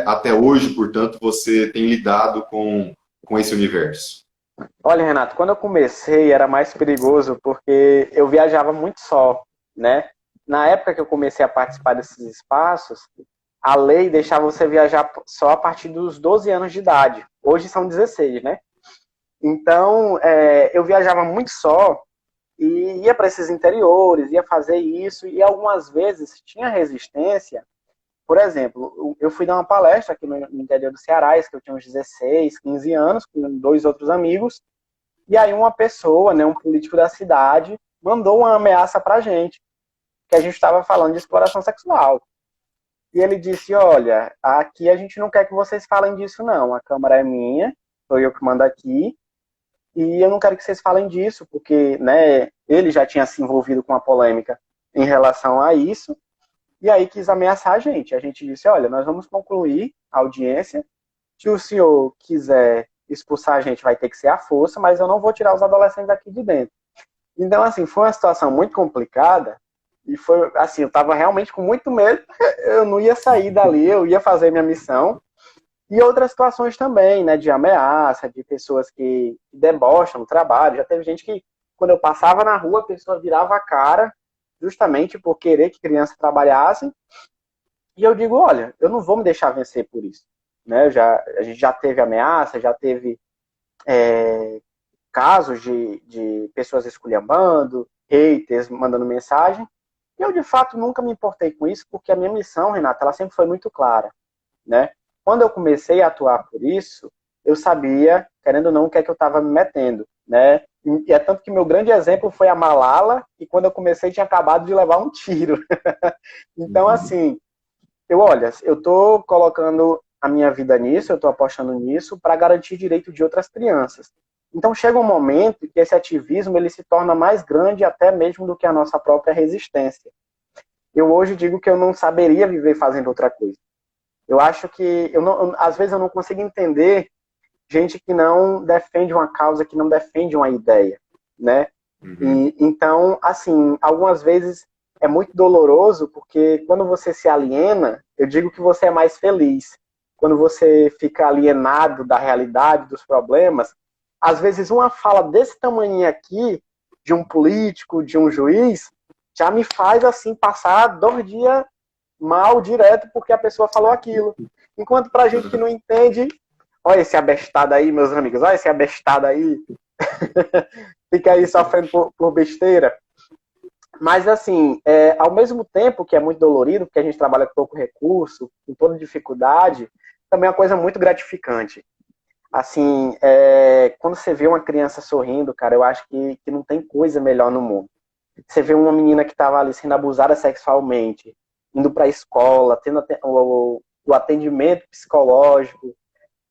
até hoje, portanto, você tem lidado com esse universo? Olha, Renato, quando eu comecei era mais perigoso porque eu viajava muito só, né? Na época que eu comecei a participar desses espaços, a lei deixava você viajar só a partir dos 12 anos de idade. Hoje são 16, né? Então, eu viajava muito só e ia para esses interiores, ia fazer isso, e algumas vezes tinha resistência. Por exemplo, eu fui dar uma palestra aqui no interior do Ceará, que eu tinha uns 16, 15 anos, com 2 outros amigos, e aí uma pessoa, né, um político da cidade, mandou uma ameaça pra gente, que a gente estava falando de exploração sexual. E ele disse, olha, aqui a gente não quer que vocês falem disso não, a Câmara é minha, sou eu que mando aqui, e eu não quero que vocês falem disso, porque, né, ele já tinha se envolvido com uma polêmica em relação a isso, e aí quis ameaçar a gente. A gente disse, olha, nós vamos concluir a audiência, se o senhor quiser expulsar a gente, vai ter que ser à força, mas eu não vou tirar os adolescentes aqui de dentro. Então, assim, foi uma situação muito complicada, e foi, assim, eu estava realmente com muito medo, eu não ia sair dali, eu ia fazer minha missão, e outras situações também, né, de ameaça, de pessoas que debocham no trabalho. Já teve gente que, quando eu passava na rua, a pessoa virava a cara, justamente por querer que crianças trabalhassem, e eu digo, olha, eu não vou me deixar vencer por isso. Né? A gente já teve ameaça, já teve casos de pessoas esculhambando, haters mandando mensagem, e eu, de fato, nunca me importei com isso, porque a minha missão, Renata, ela sempre foi muito clara. Né? Quando eu comecei a atuar por isso, eu sabia, querendo ou não, o que é que eu estava me metendo. Né? E é tanto que meu grande exemplo foi a Malala, e quando eu comecei tinha acabado de levar um tiro. Então, assim, olha, eu estou colocando a minha vida nisso, eu estou apostando nisso para garantir o direito de outras crianças. Então chega um momento que esse ativismo ele se torna mais grande até mesmo do que a nossa própria resistência. Eu hoje digo que eu não saberia viver fazendo outra coisa. Eu acho que, às vezes eu não consigo entender gente que não defende uma causa, que não defende uma ideia, né? E, então, assim, algumas vezes é muito doloroso, porque quando você se aliena, eu digo que você é mais feliz. Quando você fica alienado da realidade, dos problemas, às vezes uma fala desse tamanho aqui, de um político, de um juiz, já me faz, assim, passar 2 dias mal direto, porque a pessoa falou aquilo. Enquanto pra gente que não entende, olha esse abestado aí, meus amigos, olha esse abestado aí, fica aí sofrendo por besteira. Mas, assim, ao mesmo tempo que é muito dolorido, porque a gente trabalha com pouco recurso, com toda dificuldade, também é uma coisa muito gratificante. Assim, quando você vê uma criança sorrindo, cara, eu acho que não tem coisa melhor no mundo. Você vê uma menina que estava ali sendo abusada sexualmente, indo para a escola, tendo o atendimento psicológico,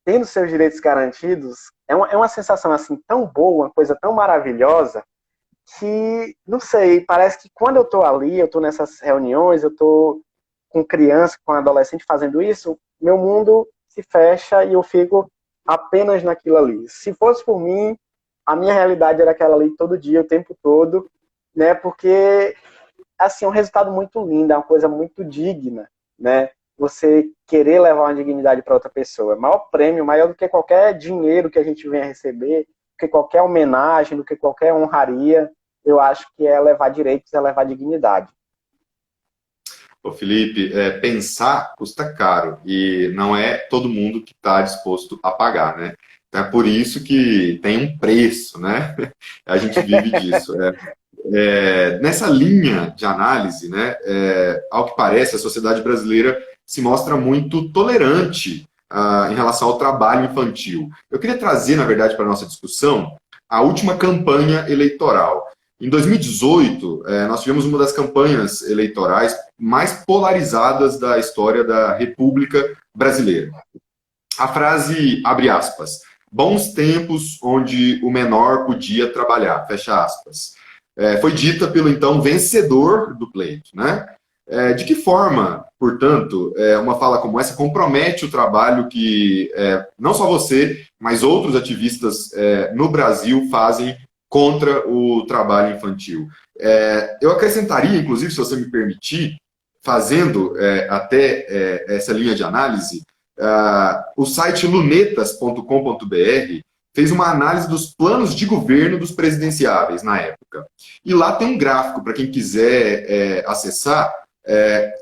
tendo seus direitos garantidos, é uma sensação assim tão boa, uma coisa tão maravilhosa, que, não sei, parece que quando eu tô ali, eu tô nessas reuniões, eu tô com criança, com adolescente fazendo isso, meu mundo se fecha e eu fico apenas naquilo ali. Se fosse por mim, a minha realidade era aquela ali todo dia, o tempo todo, né? Porque, assim, é um resultado muito lindo, é uma coisa muito digna, né? Você querer levar uma dignidade para outra pessoa. É maior prêmio, maior do que qualquer dinheiro que a gente venha receber, do que qualquer homenagem, do que qualquer honraria. Eu acho que é levar direitos, é levar dignidade. Ô Felipe, pensar custa caro e não é todo mundo que está disposto a pagar, né? Então é por isso que tem um preço, né? A gente vive disso. Nessa linha de análise, né, ao que parece, a sociedade brasileira se mostra muito tolerante em relação ao trabalho infantil. Eu queria trazer, na verdade, para a nossa discussão a última campanha eleitoral. Em 2018, nós tivemos uma das campanhas eleitorais mais polarizadas da história da República Brasileira. A frase, abre aspas, bons tempos onde o menor podia trabalhar, fecha aspas, foi dita pelo então vencedor do pleito, né? De que forma, portanto, uma fala como essa compromete o trabalho que não só você, mas outros ativistas no Brasil fazem contra o trabalho infantil? Eu acrescentaria, inclusive, se você me permitir, fazendo até essa linha de análise, o site lunetas.com.br fez uma análise dos planos de governo dos presidenciáveis na época. E lá tem um gráfico, para quem quiser acessar,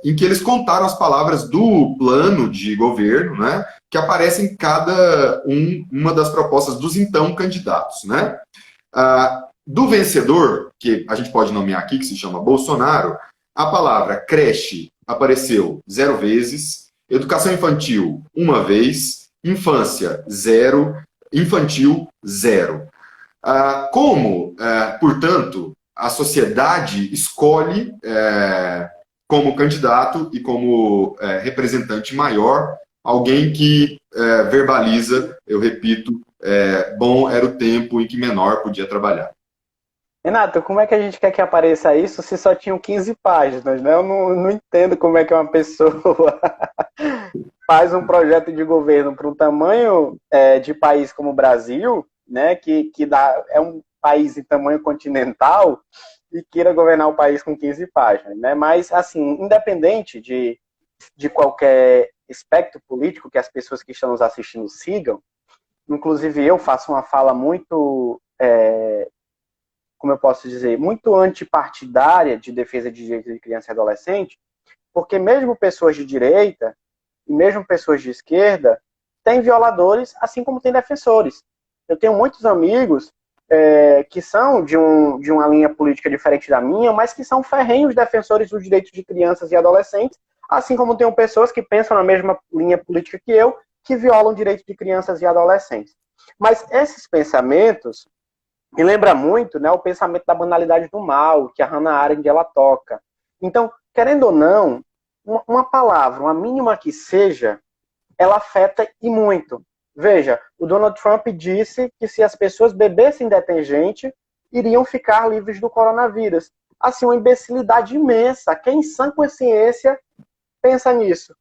em que eles contaram as palavras do plano de governo, né, que aparecem em cada uma das propostas dos então candidatos. Né? Do vencedor, que a gente pode nomear aqui, que se chama Bolsonaro, a palavra creche apareceu 0 vezes, educação infantil 1 vez, infância 0, infantil 0. Portanto, a sociedade escolhe como candidato e como representante maior alguém que verbaliza, eu repito, bom era o tempo em que menor podia trabalhar. Renato, como é que a gente quer que apareça isso se só tinham 15 páginas, né? Eu não entendo como é que uma pessoa faz um projeto de governo para um tamanho de país como o Brasil, né? É um país em tamanho continental e queira governar o país com 15 páginas, né? Mas, assim, independente de qualquer espectro político que as pessoas que estão nos assistindo sigam, inclusive eu faço uma fala muito como eu posso dizer, muito antipartidária de defesa de direitos de criança e adolescente, porque mesmo pessoas de direita e mesmo pessoas de esquerda têm violadores, assim como tem defensores. Eu tenho muitos amigos que são de uma linha política diferente da minha, mas que são ferrenhos defensores dos direitos de crianças e adolescentes, assim como tenho pessoas que pensam na mesma linha política que eu, que violam direitos de crianças e adolescentes. Mas esses pensamentos me lembra muito, né, o pensamento da banalidade do mal, que a Hannah Arendt ela toca. Então, querendo ou não, uma palavra, uma mínima que seja, ela afeta e muito. Veja, o Donald Trump disse que se as pessoas bebessem detergente, iriam ficar livres do coronavírus. Assim, uma imbecilidade imensa. Quem em sã consciência pensa nisso?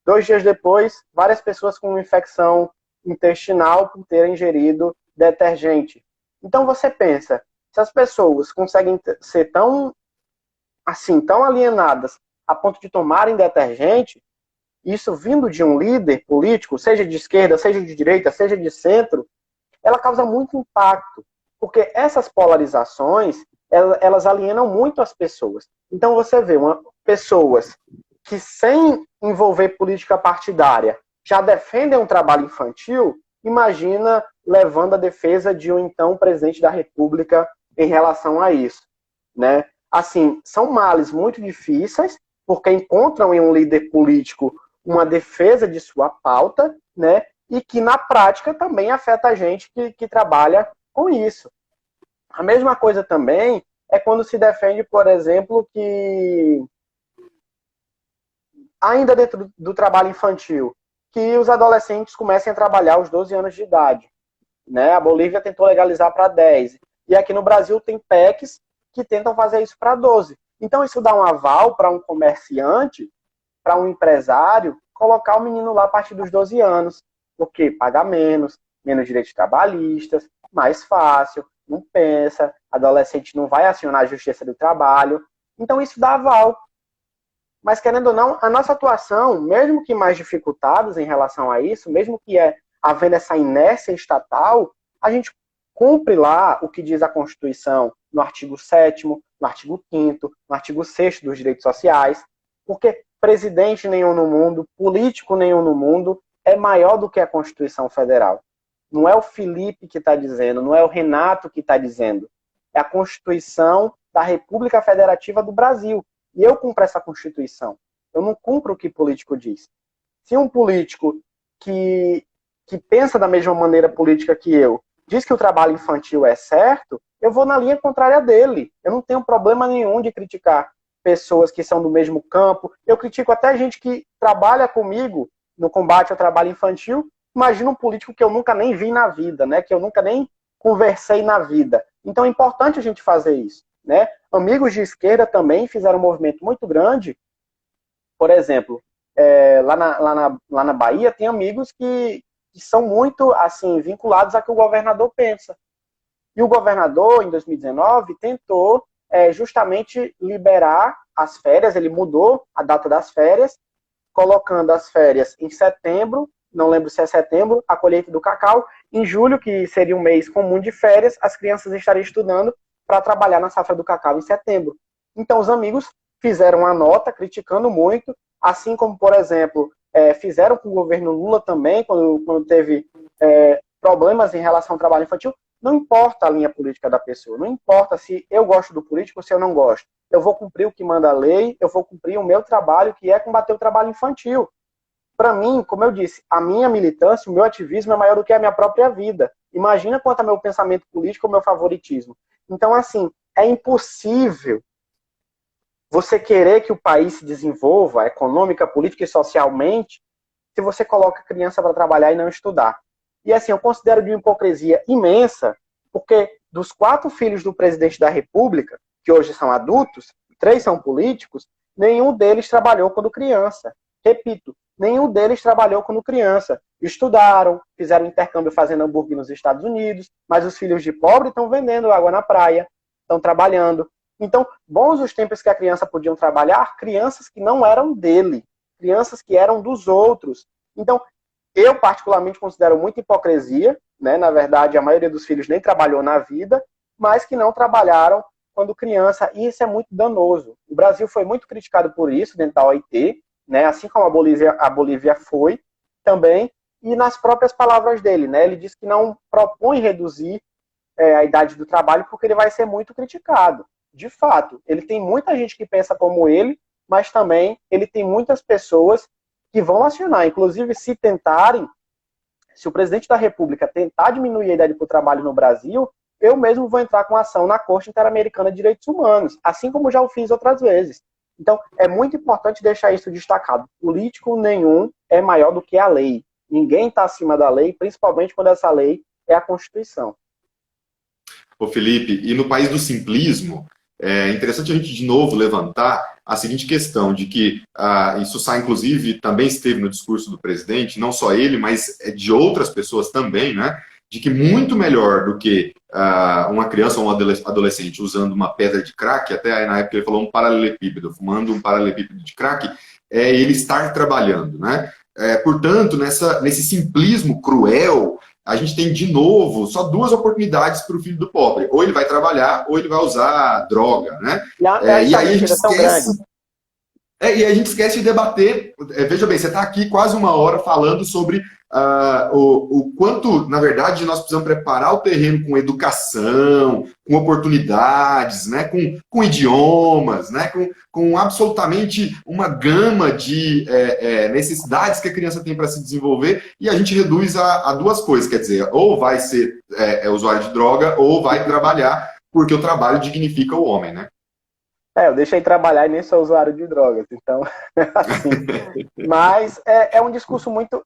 2 dias depois, várias pessoas com infecção intestinal por terem ingerido detergente. Então você pensa, se as pessoas conseguem ser tão assim, tão alienadas a ponto de tomarem detergente, isso vindo de um líder político, seja de esquerda, seja de direita, seja de centro, ela causa muito impacto, porque essas polarizações, elas alienam muito as pessoas. Então você vê pessoas que sem envolver política partidária já defendem um trabalho infantil, imagina levando a defesa de um então presidente da República em relação a isso, né? Assim, são males muito difíceis, porque encontram em um líder político uma defesa de sua pauta, né? E que na prática também afeta a gente que trabalha com isso. A mesma coisa também é quando se defende, por exemplo, que ainda dentro do trabalho infantil, que os adolescentes comecem a trabalhar aos 12 anos de idade. Né? A Bolívia tentou legalizar para 10. E aqui no Brasil tem PECs que tentam fazer isso para 12. Então isso dá um aval para um comerciante, para um empresário, colocar o menino lá a partir dos 12 anos. Porque paga menos direitos trabalhistas, mais fácil, não pensa, adolescente não vai acionar a justiça do trabalho. Então isso dá aval. Mas, querendo ou não, a nossa atuação, mesmo que mais dificultadas em relação a isso, mesmo que havendo essa inércia estatal, a gente cumpre lá o que diz a Constituição no artigo 7º, no artigo 5º, no artigo 6º dos direitos sociais, porque presidente nenhum no mundo, político nenhum no mundo é maior do que a Constituição Federal. Não é o Felipe que está dizendo, não é o Renato que está dizendo. É a Constituição da República Federativa do Brasil. E eu cumpro essa Constituição. Eu não cumpro o que o político diz. Se um político que pensa da mesma maneira política que eu diz que o trabalho infantil é certo, eu vou na linha contrária dele. Eu não tenho problema nenhum de criticar pessoas que são do mesmo campo. Eu critico até gente que trabalha comigo no combate ao trabalho infantil. Imagina um político que eu nunca nem vi na vida, né? Que eu nunca nem conversei na vida. Então é importante a gente fazer isso. Né? Amigos de esquerda também fizeram um movimento muito grande. Por exemplo, lá na Bahia tem amigos que são muito assim vinculados a que o governador pensa. E o governador, em 2019, tentou justamente liberar as férias, ele mudou a data das férias, colocando as férias em setembro, não lembro se é setembro, a colheita do cacau, em julho, que seria um mês comum de férias, as crianças estariam estudando para trabalhar na safra do cacau em setembro. Então, os amigos fizeram uma nota criticando muito, assim como, por exemplo, fizeram com o governo Lula também, quando teve problemas em relação ao trabalho infantil. Não importa a linha política da pessoa, não importa se eu gosto do político ou se eu não gosto. Eu vou cumprir o que manda a lei, eu vou cumprir o meu trabalho, que é combater o trabalho infantil. Para mim, como eu disse, a minha militância, o meu ativismo é maior do que a minha própria vida. Imagina quanto ao meu pensamento político ou meu favoritismo. Então, assim, é impossível você querer que o país se desenvolva econômica, política e socialmente se você coloca a criança para trabalhar e não estudar. E assim, eu considero de uma hipocrisia imensa, porque dos 4 filhos do presidente da República, que hoje são adultos, 3 são políticos, nenhum deles trabalhou quando criança. Repito, nenhum deles trabalhou quando criança. Estudaram, fizeram intercâmbio fazendo hambúrguer nos Estados Unidos, mas os filhos de pobre estão vendendo água na praia, estão trabalhando. Então, bons os tempos que a criança podiam trabalhar, crianças que não eram dele, crianças que eram dos outros. Então, eu particularmente considero muita hipocrisia, né? Na verdade, a maioria dos filhos nem trabalhou na vida, mas que não trabalharam quando criança, e isso é muito danoso. O Brasil foi muito criticado por isso, dentro da OIT, né? Assim como a Bolívia foi também, e nas próprias palavras dele, né? Ele disse que não propõe reduzir a idade do trabalho porque ele vai ser muito criticado. De fato, ele tem muita gente que pensa como ele, mas também ele tem muitas pessoas que vão acionar. Inclusive, se o presidente da República tentar diminuir a idade para o trabalho no Brasil, eu mesmo vou entrar com ação na Corte Interamericana de Direitos Humanos, assim como já o fiz outras vezes. Então, é muito importante deixar isso destacado. Político nenhum é maior do que a lei. Ninguém está acima da lei, principalmente quando essa lei é a Constituição. Ô Felipe, e no país do simplismo, é interessante a gente de novo levantar a seguinte questão, de que isso sai, inclusive, também esteve no discurso do presidente, não só ele, mas de outras pessoas também, né? De que muito melhor do que uma criança ou um adolescente usando uma pedra de crack, até aí na época ele falou um paralelepípedo, fumando um paralelepípedo de crack, é ele estar trabalhando, né? Portanto, nesse simplismo cruel, a gente tem, de novo, só 2 oportunidades para o filho do pobre. Ou ele vai trabalhar, ou ele vai usar droga, né? E aí a gente esquece... e aí a gente esquece de debater... veja bem, você está aqui quase 1 hora falando sobre o quanto, na verdade, nós precisamos preparar o terreno com educação, com oportunidades, né, com idiomas, né, com absolutamente uma gama de necessidades que a criança tem para se desenvolver, e a gente reduz a 2 coisas, quer dizer, ou vai ser usuário de droga, ou vai trabalhar, porque o trabalho dignifica o homem, né? Eu deixei trabalhar e nem sou usuário de drogas, então, assim. Mas é um discurso muito...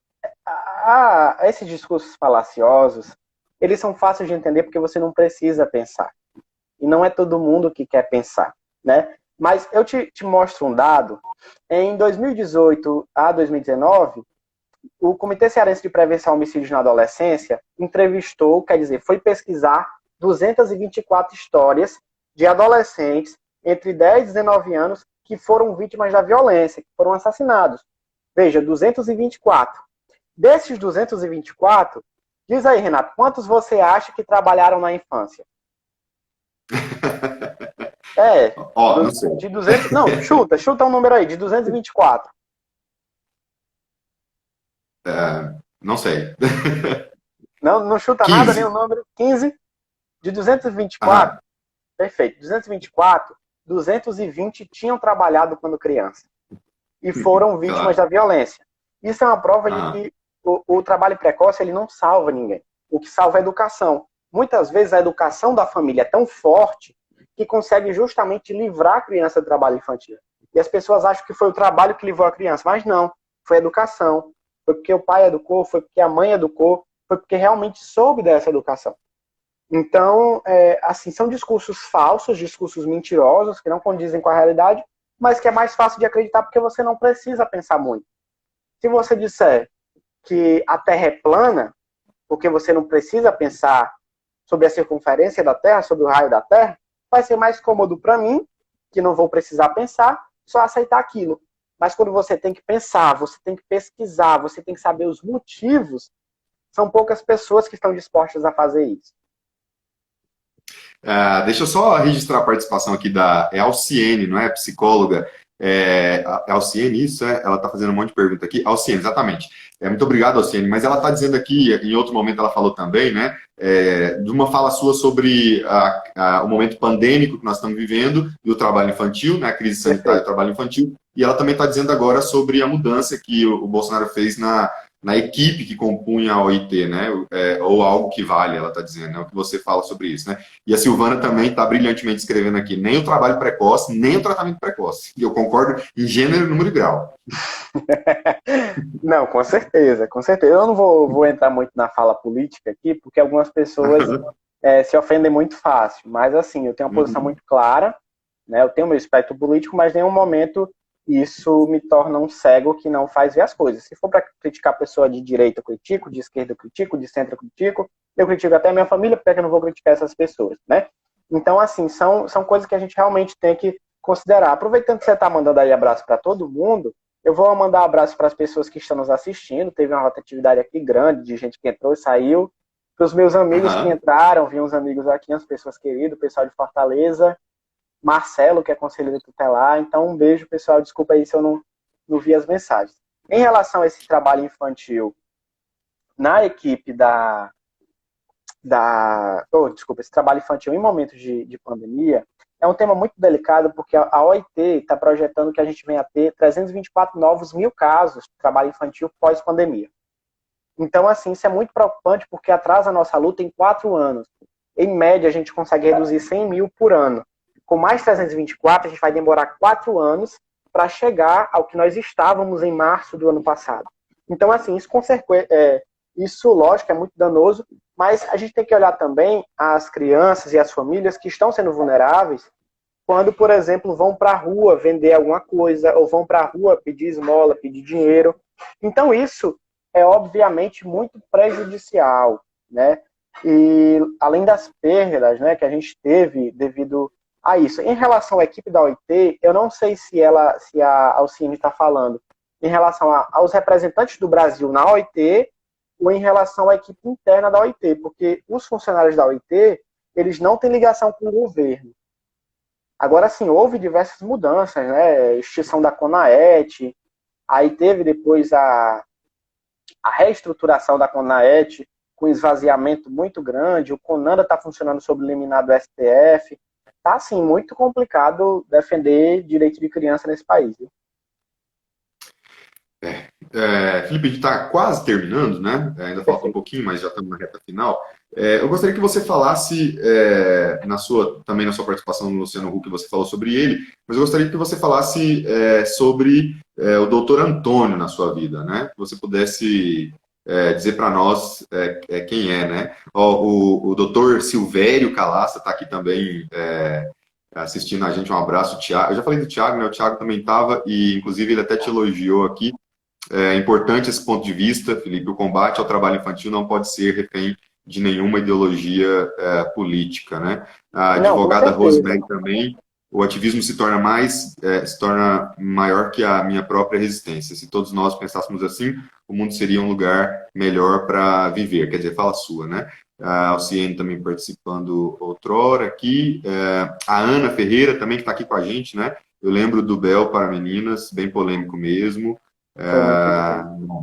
esses discursos falaciosos, eles são fáceis de entender porque você não precisa pensar. E não é todo mundo que quer pensar, né? Mas eu te mostro um dado. Em 2018 a 2019, o Comitê Cearense de Prevenção a Homicídios na Adolescência entrevistou, quer dizer, foi pesquisar 224 histórias de adolescentes entre 10 e 19 anos que foram vítimas da violência, que foram assassinados. Veja, 224. Desses 224, diz aí, Renato, quantos você acha que trabalharam na infância? Não sei. De 200, não, chuta um número aí, de 224. Não sei. Não chuta 15. nada, nem o número. 15? De 224? Perfeito. 224, 220 tinham trabalhado quando criança. E foram vítimas da violência. Isso é uma prova de que o trabalho precoce ele não salva ninguém. O que salva é a educação. Muitas vezes a educação da família é tão forte que consegue justamente livrar a criança do trabalho infantil. E as pessoas acham que foi o trabalho que livrou a criança, mas não. Foi a educação. Foi porque o pai educou, foi porque a mãe educou, foi porque realmente soube dessa educação. Então, assim, são discursos falsos, discursos mentirosos, que não condizem com a realidade, mas que é mais fácil de acreditar porque você não precisa pensar muito. Se você disser que a Terra é plana, porque você não precisa pensar sobre a circunferência da Terra, sobre o raio da Terra, vai ser mais cômodo para mim, que não vou precisar pensar, só aceitar aquilo. Mas quando você tem que pensar, você tem que pesquisar, você tem que saber os motivos, são poucas pessoas que estão dispostas a fazer isso. Deixa eu só registrar a participação aqui da Alciene, não é? Psicóloga. Alciene, isso é? Ela está fazendo um monte de pergunta aqui. Alciene, exatamente. Muito obrigado, Alciene. Mas ela está dizendo aqui, em outro momento ela falou também, né? De uma fala sua sobre o momento pandêmico que nós estamos vivendo e o trabalho infantil, né? A crise sanitária e o trabalho infantil. E ela também está dizendo agora sobre a mudança que o Bolsonaro fez na equipe que compunha a OIT, né? Ou algo que vale, ela está dizendo, né? O que você fala sobre isso, né? E a Silvana também está brilhantemente escrevendo aqui, nem o trabalho precoce, nem o tratamento precoce. E eu concordo em gênero, número e grau. Não, com certeza, com certeza. Eu não vou entrar muito na fala política aqui, porque algumas pessoas se ofendem muito fácil. Mas, assim, eu tenho uma posição muito clara, né? Eu tenho meu espectro político, mas em nenhum momento isso me torna um cego que não faz ver as coisas. Se for para criticar a pessoa de direita, eu critico, de esquerda, eu critico, de centro, eu critico até a minha família, porque eu não vou criticar essas pessoas, né? Então, assim, são coisas que a gente realmente tem que considerar. Aproveitando que você está mandando aí abraço para todo mundo, eu vou mandar um abraço para as pessoas que estão nos assistindo. Teve uma rotatividade aqui grande de gente que entrou e saiu. Para os meus amigos que entraram, vi uns amigos aqui, umas pessoas queridas, o pessoal de Fortaleza, Marcelo, que é conselheiro tutelar. Então, um beijo, pessoal. Desculpa aí se eu não vi as mensagens. Em relação a esse trabalho infantil, na equipe desculpa, esse trabalho infantil em momentos de pandemia, é um tema muito delicado, porque a OIT está projetando que a gente venha a ter 324 novos mil casos de trabalho infantil pós-pandemia. Então, assim, isso é muito preocupante, porque atrasa a nossa luta em 4 anos. Em média, a gente consegue reduzir 100 mil por ano. Com mais 324, a gente vai demorar 4 anos para chegar ao que nós estávamos em março do ano passado. Então, assim, isso, lógico, é muito danoso, mas a gente tem que olhar também as crianças e as famílias que estão sendo vulneráveis quando, por exemplo, vão para a rua vender alguma coisa, ou vão para a rua pedir esmola, pedir dinheiro. Então, isso é, obviamente, muito prejudicial, né? E, além das perdas, né, que a gente teve devido a isso. Em relação à equipe da OIT, eu não sei se a Alcione está falando em relação aos representantes do Brasil na OIT ou em relação à equipe interna da OIT, porque os funcionários da OIT, eles não têm ligação com o governo. Agora, sim, houve diversas mudanças, né? Extinção da CONAET, aí teve depois a reestruturação da CONAET, com esvaziamento muito grande, o CONANDA está funcionando sob o liminar do STF. Está, assim, muito complicado defender direito de criança nesse país. Viu? Felipe, a gente está quase terminando, né? Ainda falta um pouquinho, mas já estamos na reta final. Eu gostaria que você falasse, também na sua participação no Luciano Huck, você falou sobre ele, mas eu gostaria que você falasse sobre o doutor Antônio na sua vida, né? Que você pudesse dizer para nós quem é, né? O doutor Silvério Calasta está aqui também assistindo a gente, um abraço, Thiago. Eu já falei do Thiago, né? O Thiago também estava, e inclusive ele até te elogiou aqui. É importante esse ponto de vista, Felipe. O combate ao trabalho infantil não pode ser refém de nenhuma ideologia política, né? A advogada Rosemary também. O ativismo se torna maior que a minha própria resistência. Se todos nós pensássemos assim, o mundo seria um lugar melhor para viver. Quer dizer, fala a sua, né? A Alciene também participando outrora aqui. A Ana Ferreira também, que está aqui com a gente, né? Eu lembro do Bel para Meninas, bem polêmico mesmo.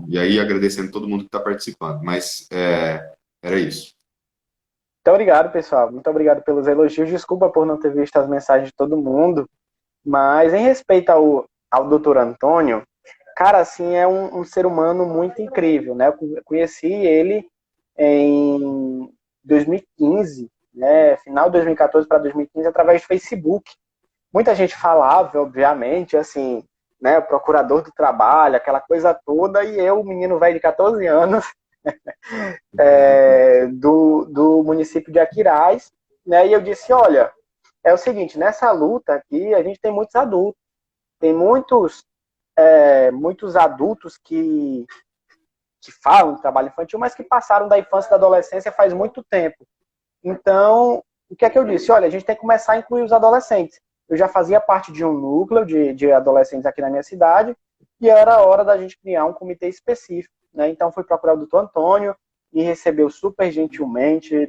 E aí, agradecendo todo mundo que está participando. Mas era isso. Muito obrigado, pessoal. Muito obrigado pelos elogios. Desculpa por não ter visto as mensagens de todo mundo. Mas em respeito ao doutor Antônio, cara, assim, é um ser humano muito incrível, né? Eu conheci ele em 2015, né? Final de 2014 para 2015, através do Facebook. Muita gente falava, obviamente, assim, né? O procurador do trabalho, aquela coisa toda, e eu, menino velho de 14 anos, do município de Aquiraz, né? E eu disse, olha, é o seguinte, nessa luta aqui, a gente tem muitos adultos, tem muitos adultos que falam de trabalho infantil, mas que passaram da infância e da adolescência faz muito tempo. Então, o que é que eu disse? Olha, a gente tem que começar a incluir os adolescentes. Eu já fazia parte de um núcleo de adolescentes aqui na minha cidade, e era hora da gente criar um comitê específico, né? Então, fui procurar o doutor Antônio, me recebeu super gentilmente,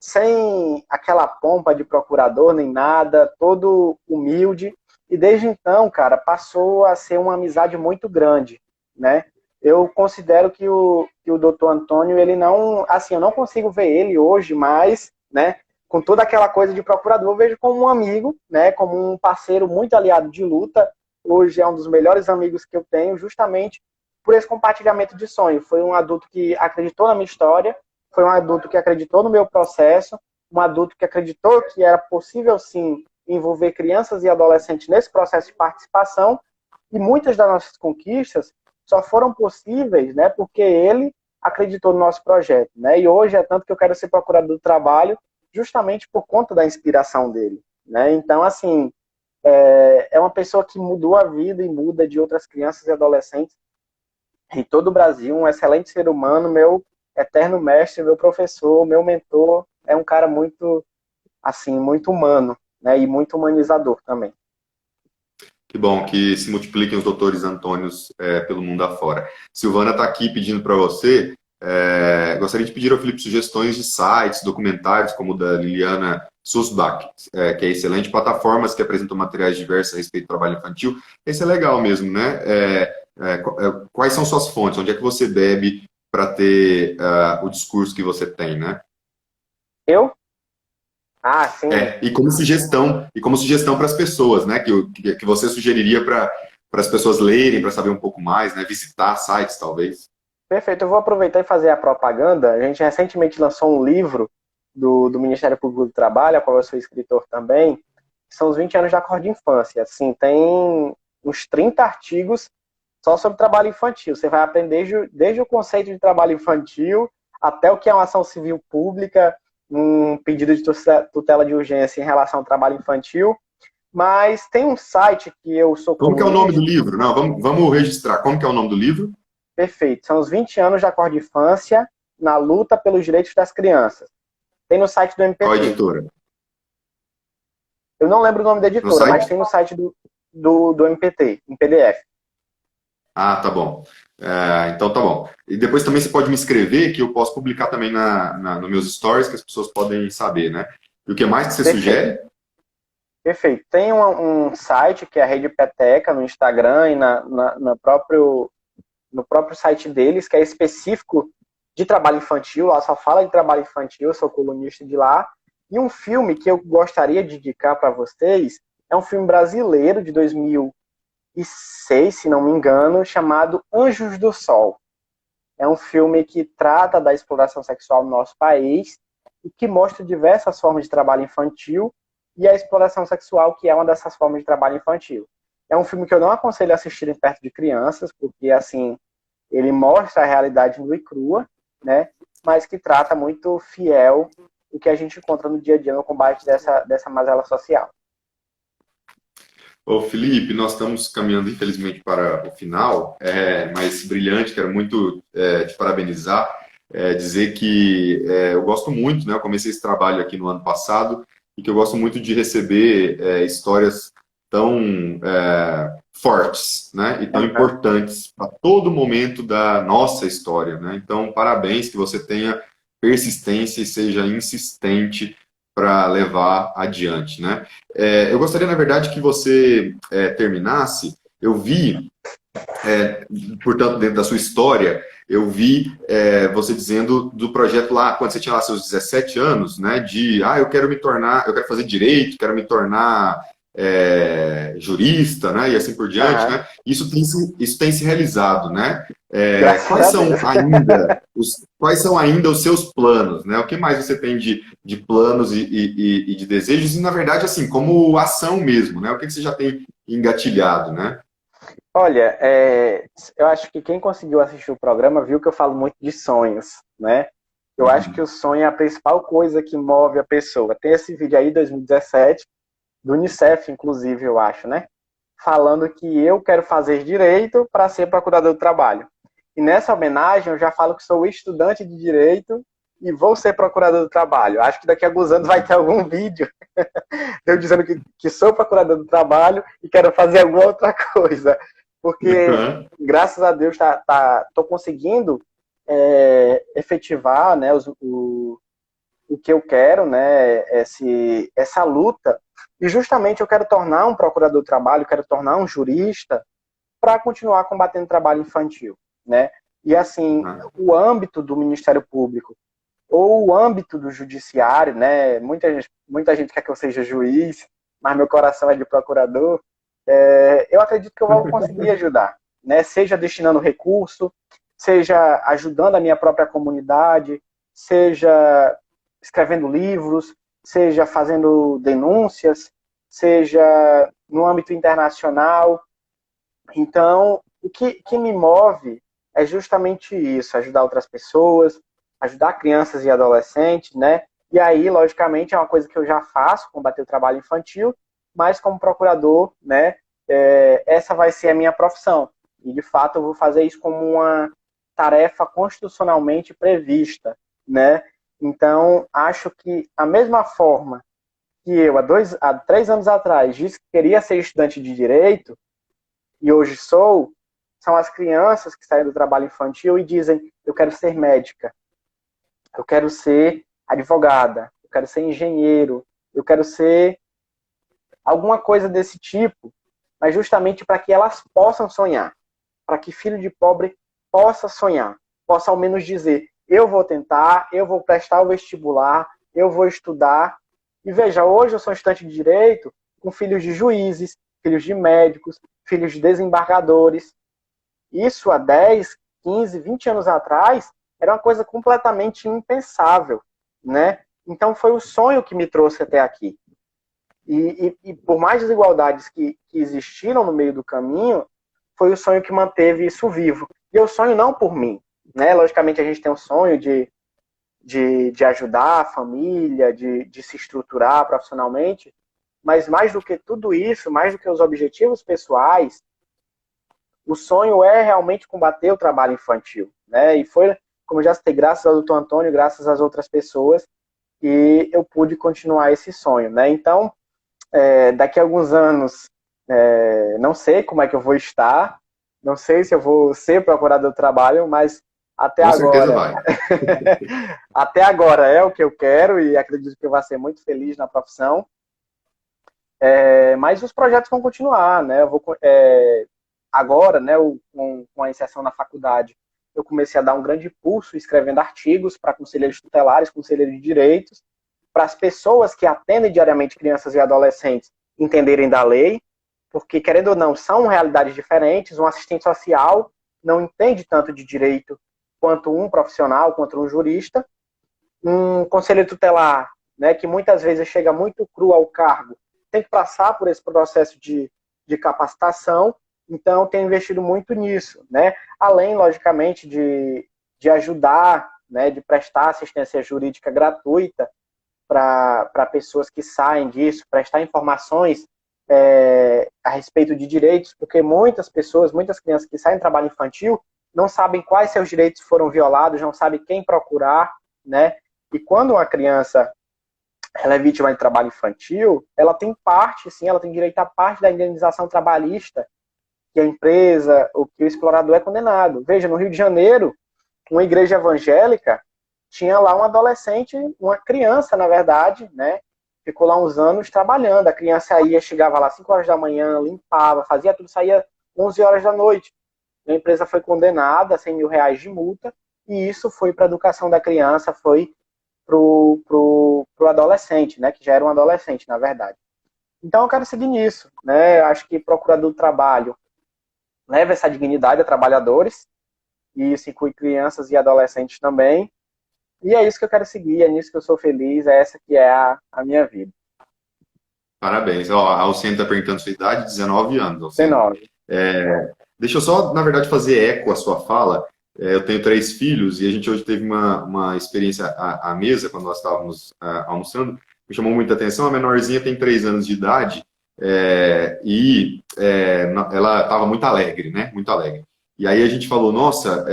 sem aquela pompa de procurador, nem nada, todo humilde. E desde então, cara, passou a ser uma amizade muito grande, né? Eu considero que o doutor Antônio, ele não... Assim, eu não consigo ver ele hoje mais, né? Com toda aquela coisa de procurador, eu vejo como um amigo, né? Como um parceiro muito aliado de luta. Hoje é um dos melhores amigos que eu tenho, justamente por esse compartilhamento de sonho. Foi um adulto que acreditou na minha história, foi um adulto que acreditou no meu processo, um adulto que acreditou que era possível, sim, envolver crianças e adolescentes nesse processo de participação, e muitas das nossas conquistas só foram possíveis, né, porque ele acreditou no nosso projeto, né? E hoje é tanto que eu quero ser procurador do trabalho justamente por conta da inspiração dele, né? Então, assim, é uma pessoa que mudou a vida e muda de outras crianças e adolescentes em todo o Brasil, um excelente ser humano, meu eterno mestre, meu professor, meu mentor, é um cara muito, assim, muito humano, né? E muito humanizador também. Que bom que se multipliquem os doutores Antônios pelo mundo afora. Silvana está aqui pedindo para você. Gostaria de pedir ao Felipe sugestões de sites, documentários, como o da Liliana Sussbach, que é excelente, plataformas que apresentam materiais diversos a respeito do trabalho infantil. Esse é legal mesmo, né? Quais são suas fontes? Onde é que você bebe para ter o discurso que você tem, né? Eu? Ah, sim. E como sugestão para as pessoas, né? Que você sugeriria para as pessoas lerem, para saber um pouco mais, né? Visitar sites, talvez. Perfeito. Eu vou aproveitar e fazer a propaganda. A gente recentemente lançou um livro do Ministério Público do Trabalho, a qual eu sou escritor também, que são os 20 anos da Acordo de Infância. Assim, tem uns 30 artigos só sobre trabalho infantil. Você vai aprender desde o conceito de trabalho infantil até o que é uma ação civil pública, um pedido de tutela de urgência em relação ao trabalho infantil. Mas tem um site que eu sou Como que é o nome do colunista. livro? Não, vamos registrar. Como que é o nome do livro? Perfeito. São os 20 anos de Acordo de Infância na luta pelos direitos das crianças. Tem no site do Qual MPT. editora? Eu não lembro o nome da No editora, mas site? tem no site do MPT, em PDF. Ah, tá bom. Então tá bom. E depois também você pode me escrever, que eu posso publicar também nos meus stories, que as pessoas podem saber, né? E o que mais que você Perfeito. sugere? Perfeito. Tem um site que é a Rede Peteca no Instagram e no próprio site deles, que é específico de trabalho infantil. Lá só fala de trabalho infantil, eu sou colunista de lá. E um filme que eu gostaria de indicar para vocês é um filme brasileiro de 2006, se não me engano, chamado Anjos do Sol. É um filme que trata da exploração sexual no nosso país e que mostra diversas formas de trabalho infantil e a exploração sexual, que é uma dessas formas de trabalho infantil. É um filme que eu não aconselho a assistirem perto de crianças, porque, assim, ele mostra a realidade nua e crua, né? Mas que trata muito fiel o que a gente encontra no dia a dia no combate dessa mazela social. Ô, Felipe, nós estamos caminhando, infelizmente, para o final, mas brilhante, quero muito te parabenizar, dizer que eu gosto muito, né? Eu comecei esse trabalho aqui no ano passado e que eu gosto muito de receber histórias tão fortes, né? E tão importantes para todo momento da nossa história, né? Então, parabéns, que você tenha persistência e seja insistente para levar adiante, né? Eu gostaria, na verdade, que você terminasse. Eu vi, portanto, dentro da sua história, eu vi você dizendo do projeto lá, quando você tinha lá seus 17 anos, né? Eu quero me tornar, eu quero fazer direito, quero me tornar jurista, né? E assim por diante, Aham. né? Isso tem se realizado, né? Graças Quais a são Deus. ainda os seus planos, né? O que mais você tem de planos e de desejos? E, na verdade, assim, como ação mesmo, né? O que você já tem engatilhado, né? Olha, eu acho que quem conseguiu assistir o programa viu que eu falo muito de sonhos, né? Eu acho que o sonho é a principal coisa que move a pessoa. Tem esse vídeo aí, 2017, do Unicef, inclusive, eu acho, né? Falando que eu quero fazer direito para ser procurador do trabalho. E nessa homenagem eu já falo que sou estudante de direito e vou ser procurador do trabalho. Acho que daqui a alguns anos vai ter algum vídeo eu dizendo que sou procurador do trabalho e quero fazer alguma outra coisa. Porque, graças a Deus, tô conseguindo efetivar, né, o que eu quero, né, essa luta. E justamente eu quero tornar um procurador do trabalho, quero tornar um jurista para continuar combatendo o trabalho infantil, né? E assim, o âmbito do Ministério Público ou o âmbito do judiciário, né? Muita gente quer que eu seja juiz, mas meu coração é de procurador. Eu acredito que eu vou conseguir ajudar, né? Seja destinando recurso, seja ajudando a minha própria comunidade, seja escrevendo livros, seja fazendo denúncias, seja no âmbito internacional. Então, o que me move é justamente isso, ajudar outras pessoas, ajudar crianças e adolescentes, né? E aí, logicamente, é uma coisa que eu já faço, combater o trabalho infantil, mas como procurador, né, essa vai ser a minha profissão. E, de fato, eu vou fazer isso como uma tarefa constitucionalmente prevista, né? Então, acho que a mesma forma que eu, há 3 anos atrás, disse que queria ser estudante de direito, e hoje sou, são as crianças que saem do trabalho infantil e dizem: eu quero ser médica, eu quero ser advogada, eu quero ser engenheiro, eu quero ser alguma coisa desse tipo, mas justamente para que elas possam sonhar, para que filho de pobre possa sonhar, possa ao menos dizer: eu vou tentar, eu vou prestar o vestibular, eu vou estudar. E veja, hoje eu sou estudante de direito com filhos de juízes, filhos de médicos, filhos de desembargadores. Isso há 10, 15, 20 anos atrás era uma coisa completamente impensável, né? Então foi o sonho que me trouxe até aqui. E por mais desigualdades que existiram no meio do caminho, foi o sonho que manteve isso vivo. E eu sonho não por mim, né? Logicamente a gente tem um sonho de ajudar a família, de se estruturar profissionalmente, mas mais do que tudo isso, mais do que os objetivos pessoais, o sonho é realmente combater o trabalho infantil, né? E foi, como eu já citei, graças ao doutor Antônio, graças às outras pessoas, que eu pude continuar esse sonho, né? Então, daqui a alguns anos, não sei como é que eu vou estar, não sei se eu vou ser procurador do trabalho, mas até Com certeza agora, vai. até agora é o que eu quero e acredito que eu vou ser muito feliz na profissão. Mas os projetos vão continuar, né? Eu vou, agora, né, com a inserção na faculdade, eu comecei a dar um grande impulso escrevendo artigos para conselheiros tutelares, conselheiros de direitos, para as pessoas que atendem diariamente crianças e adolescentes entenderem da lei, porque, querendo ou não, são realidades diferentes. Um assistente social não entende tanto de direito quanto um profissional, quanto um jurista. Um conselheiro tutelar, né, que muitas vezes chega muito cru ao cargo, tem que passar por esse processo de capacitação. Então, tenho investido muito nisso, né? Além, logicamente, de ajudar, né, de prestar assistência jurídica gratuita para pessoas que saem disso, prestar informações a respeito de direitos, porque muitas pessoas, muitas crianças que saem do trabalho infantil não sabem quais seus direitos foram violados, não sabem quem procurar, né? E quando uma criança ela é vítima de trabalho infantil, ela tem parte, sim, ela tem direito a parte da indenização trabalhista que a empresa, ou que o explorador é condenado. Veja, no Rio de Janeiro, uma igreja evangélica tinha lá um adolescente, uma criança, na verdade, né? Ficou lá uns anos trabalhando. A criança ia, chegava lá 5 horas da manhã, limpava, fazia tudo, saía 11 horas da noite. A empresa foi condenada a 100 mil reais de multa, e isso foi para a educação da criança, foi pro adolescente, né? Que já era um adolescente, na verdade. Então eu quero seguir nisso, né? Acho que procurador do trabalho leva essa dignidade a trabalhadores, e isso inclui crianças e adolescentes também. E é isso que eu quero seguir, é nisso que eu sou feliz, é essa que é a minha vida. Parabéns. Ó, a Alcine está perguntando sua idade, 19 anos. Alcine. 19. Deixa eu só, na verdade, fazer eco à sua fala. Eu tenho 3 filhos e a gente hoje teve uma experiência à mesa, quando nós estávamos almoçando, me chamou muita atenção. A menorzinha tem 3 anos de idade ela estava muito alegre, né? Muito alegre. E aí a gente falou, nossa,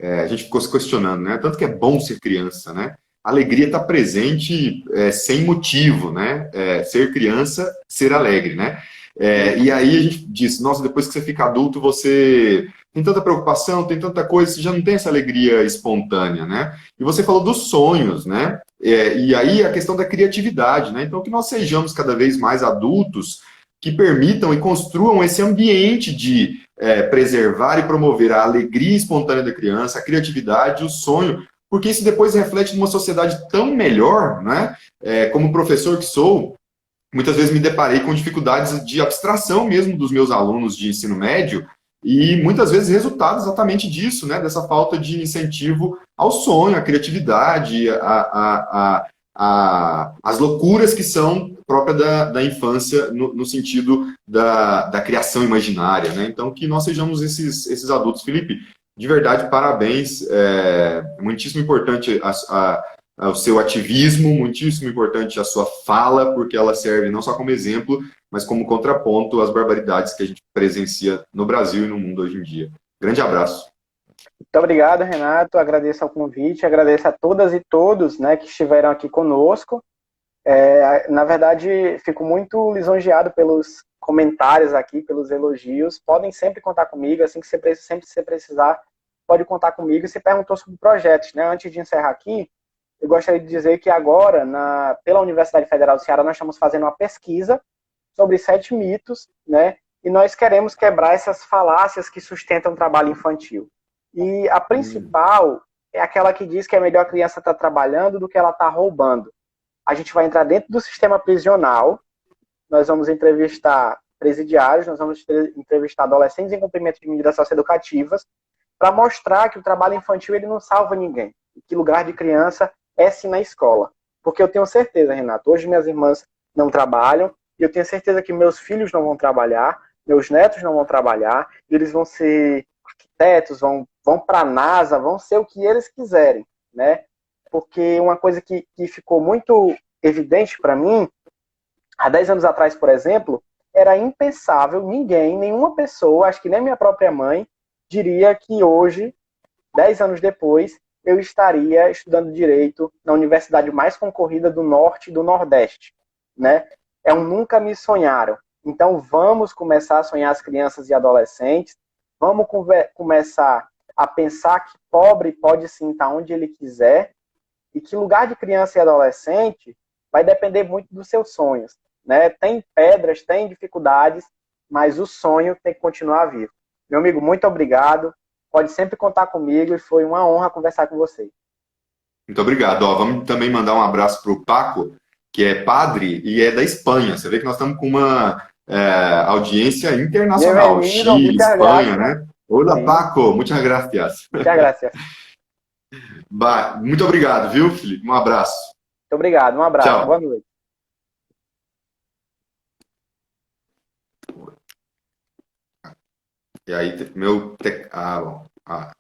a gente ficou se questionando, né? Tanto que é bom ser criança, né? A alegria está presente sem motivo, né? Ser criança, ser alegre, né? E aí a gente disse, nossa, depois que você fica adulto, você tem tanta preocupação, tem tanta coisa, você já não tem essa alegria espontânea, né? E você falou dos sonhos, né? E aí a questão da criatividade, né? Então que nós sejamos cada vez mais adultos que permitam e construam esse ambiente de preservar e promover a alegria espontânea da criança, a criatividade, o sonho, porque isso depois reflete numa sociedade tão melhor, né? Como professor que sou, muitas vezes me deparei com dificuldades de abstração mesmo dos meus alunos de ensino médio, e muitas vezes resultado exatamente disso, né? Dessa falta de incentivo ao sonho, à criatividade, as loucuras que são próprias da infância no sentido da criação imaginária, né? Então, que nós sejamos esses adultos. Felipe, De verdade, parabéns. Muitíssimo importante o seu ativismo, muitíssimo importante a sua fala, porque ela serve não só como exemplo, mas como contraponto às barbaridades que a gente presencia no Brasil e no mundo hoje em dia. Grande abraço. Muito obrigado, Renato. Agradeço ao convite, agradeço a todas e todos, né, que estiveram aqui conosco. Na verdade, fico muito lisonjeado pelos comentários aqui, pelos elogios. Podem sempre contar comigo, assim que sempre que você precisar, pode contar comigo. E você perguntou sobre projetos, né? Antes de encerrar aqui, eu gostaria de dizer que agora, pela Universidade Federal do Ceará, nós estamos fazendo uma pesquisa sobre 7 mitos, né? E nós queremos quebrar essas falácias que sustentam o trabalho infantil. E a principal é aquela que diz que é melhor a criança estar trabalhando do que ela estar roubando. A gente vai entrar dentro do sistema prisional, nós vamos entrevistar presidiários, nós vamos entrevistar adolescentes em cumprimento de medidas socioeducativas, para mostrar que o trabalho infantil ele não salva ninguém, e que lugar de criança é sim na escola. Porque eu tenho certeza, Renato, hoje minhas irmãs não trabalham, e eu tenho certeza que meus filhos não vão trabalhar, meus netos não vão trabalhar, e eles vão ser arquitetos, vão para a NASA, vão ser o que eles quiserem, né? Porque uma coisa que ficou muito evidente para mim, há 10 anos atrás, por exemplo, era impensável, nenhuma pessoa, acho que nem minha própria mãe, diria que hoje, 10 anos depois, eu estaria estudando Direito na universidade mais concorrida do Norte e do Nordeste, né? É um nunca me sonharam. Então, vamos começar a sonhar as crianças e adolescentes, vamos começar a pensar que pobre pode sim estar onde ele quiser, e que lugar de criança e adolescente vai depender muito dos seus sonhos, né? Tem pedras, tem dificuldades, mas o sonho tem que continuar vivo. Meu amigo, muito obrigado. Pode sempre contar comigo e foi uma honra conversar com você. Muito obrigado. Ó, vamos também mandar um abraço para o Paco, que é padre e é da Espanha. Você vê que nós estamos com uma audiência internacional. Bienvenido, Chile, muchas Espanha, gracias. né? Olá, Sim, Paco. Muchas gracias. muchas gracias. Muito obrigado, viu, Felipe? Um abraço. Muito obrigado, um abraço, boa Tchau. noite. E aí, meu. Ah, bom. Ah,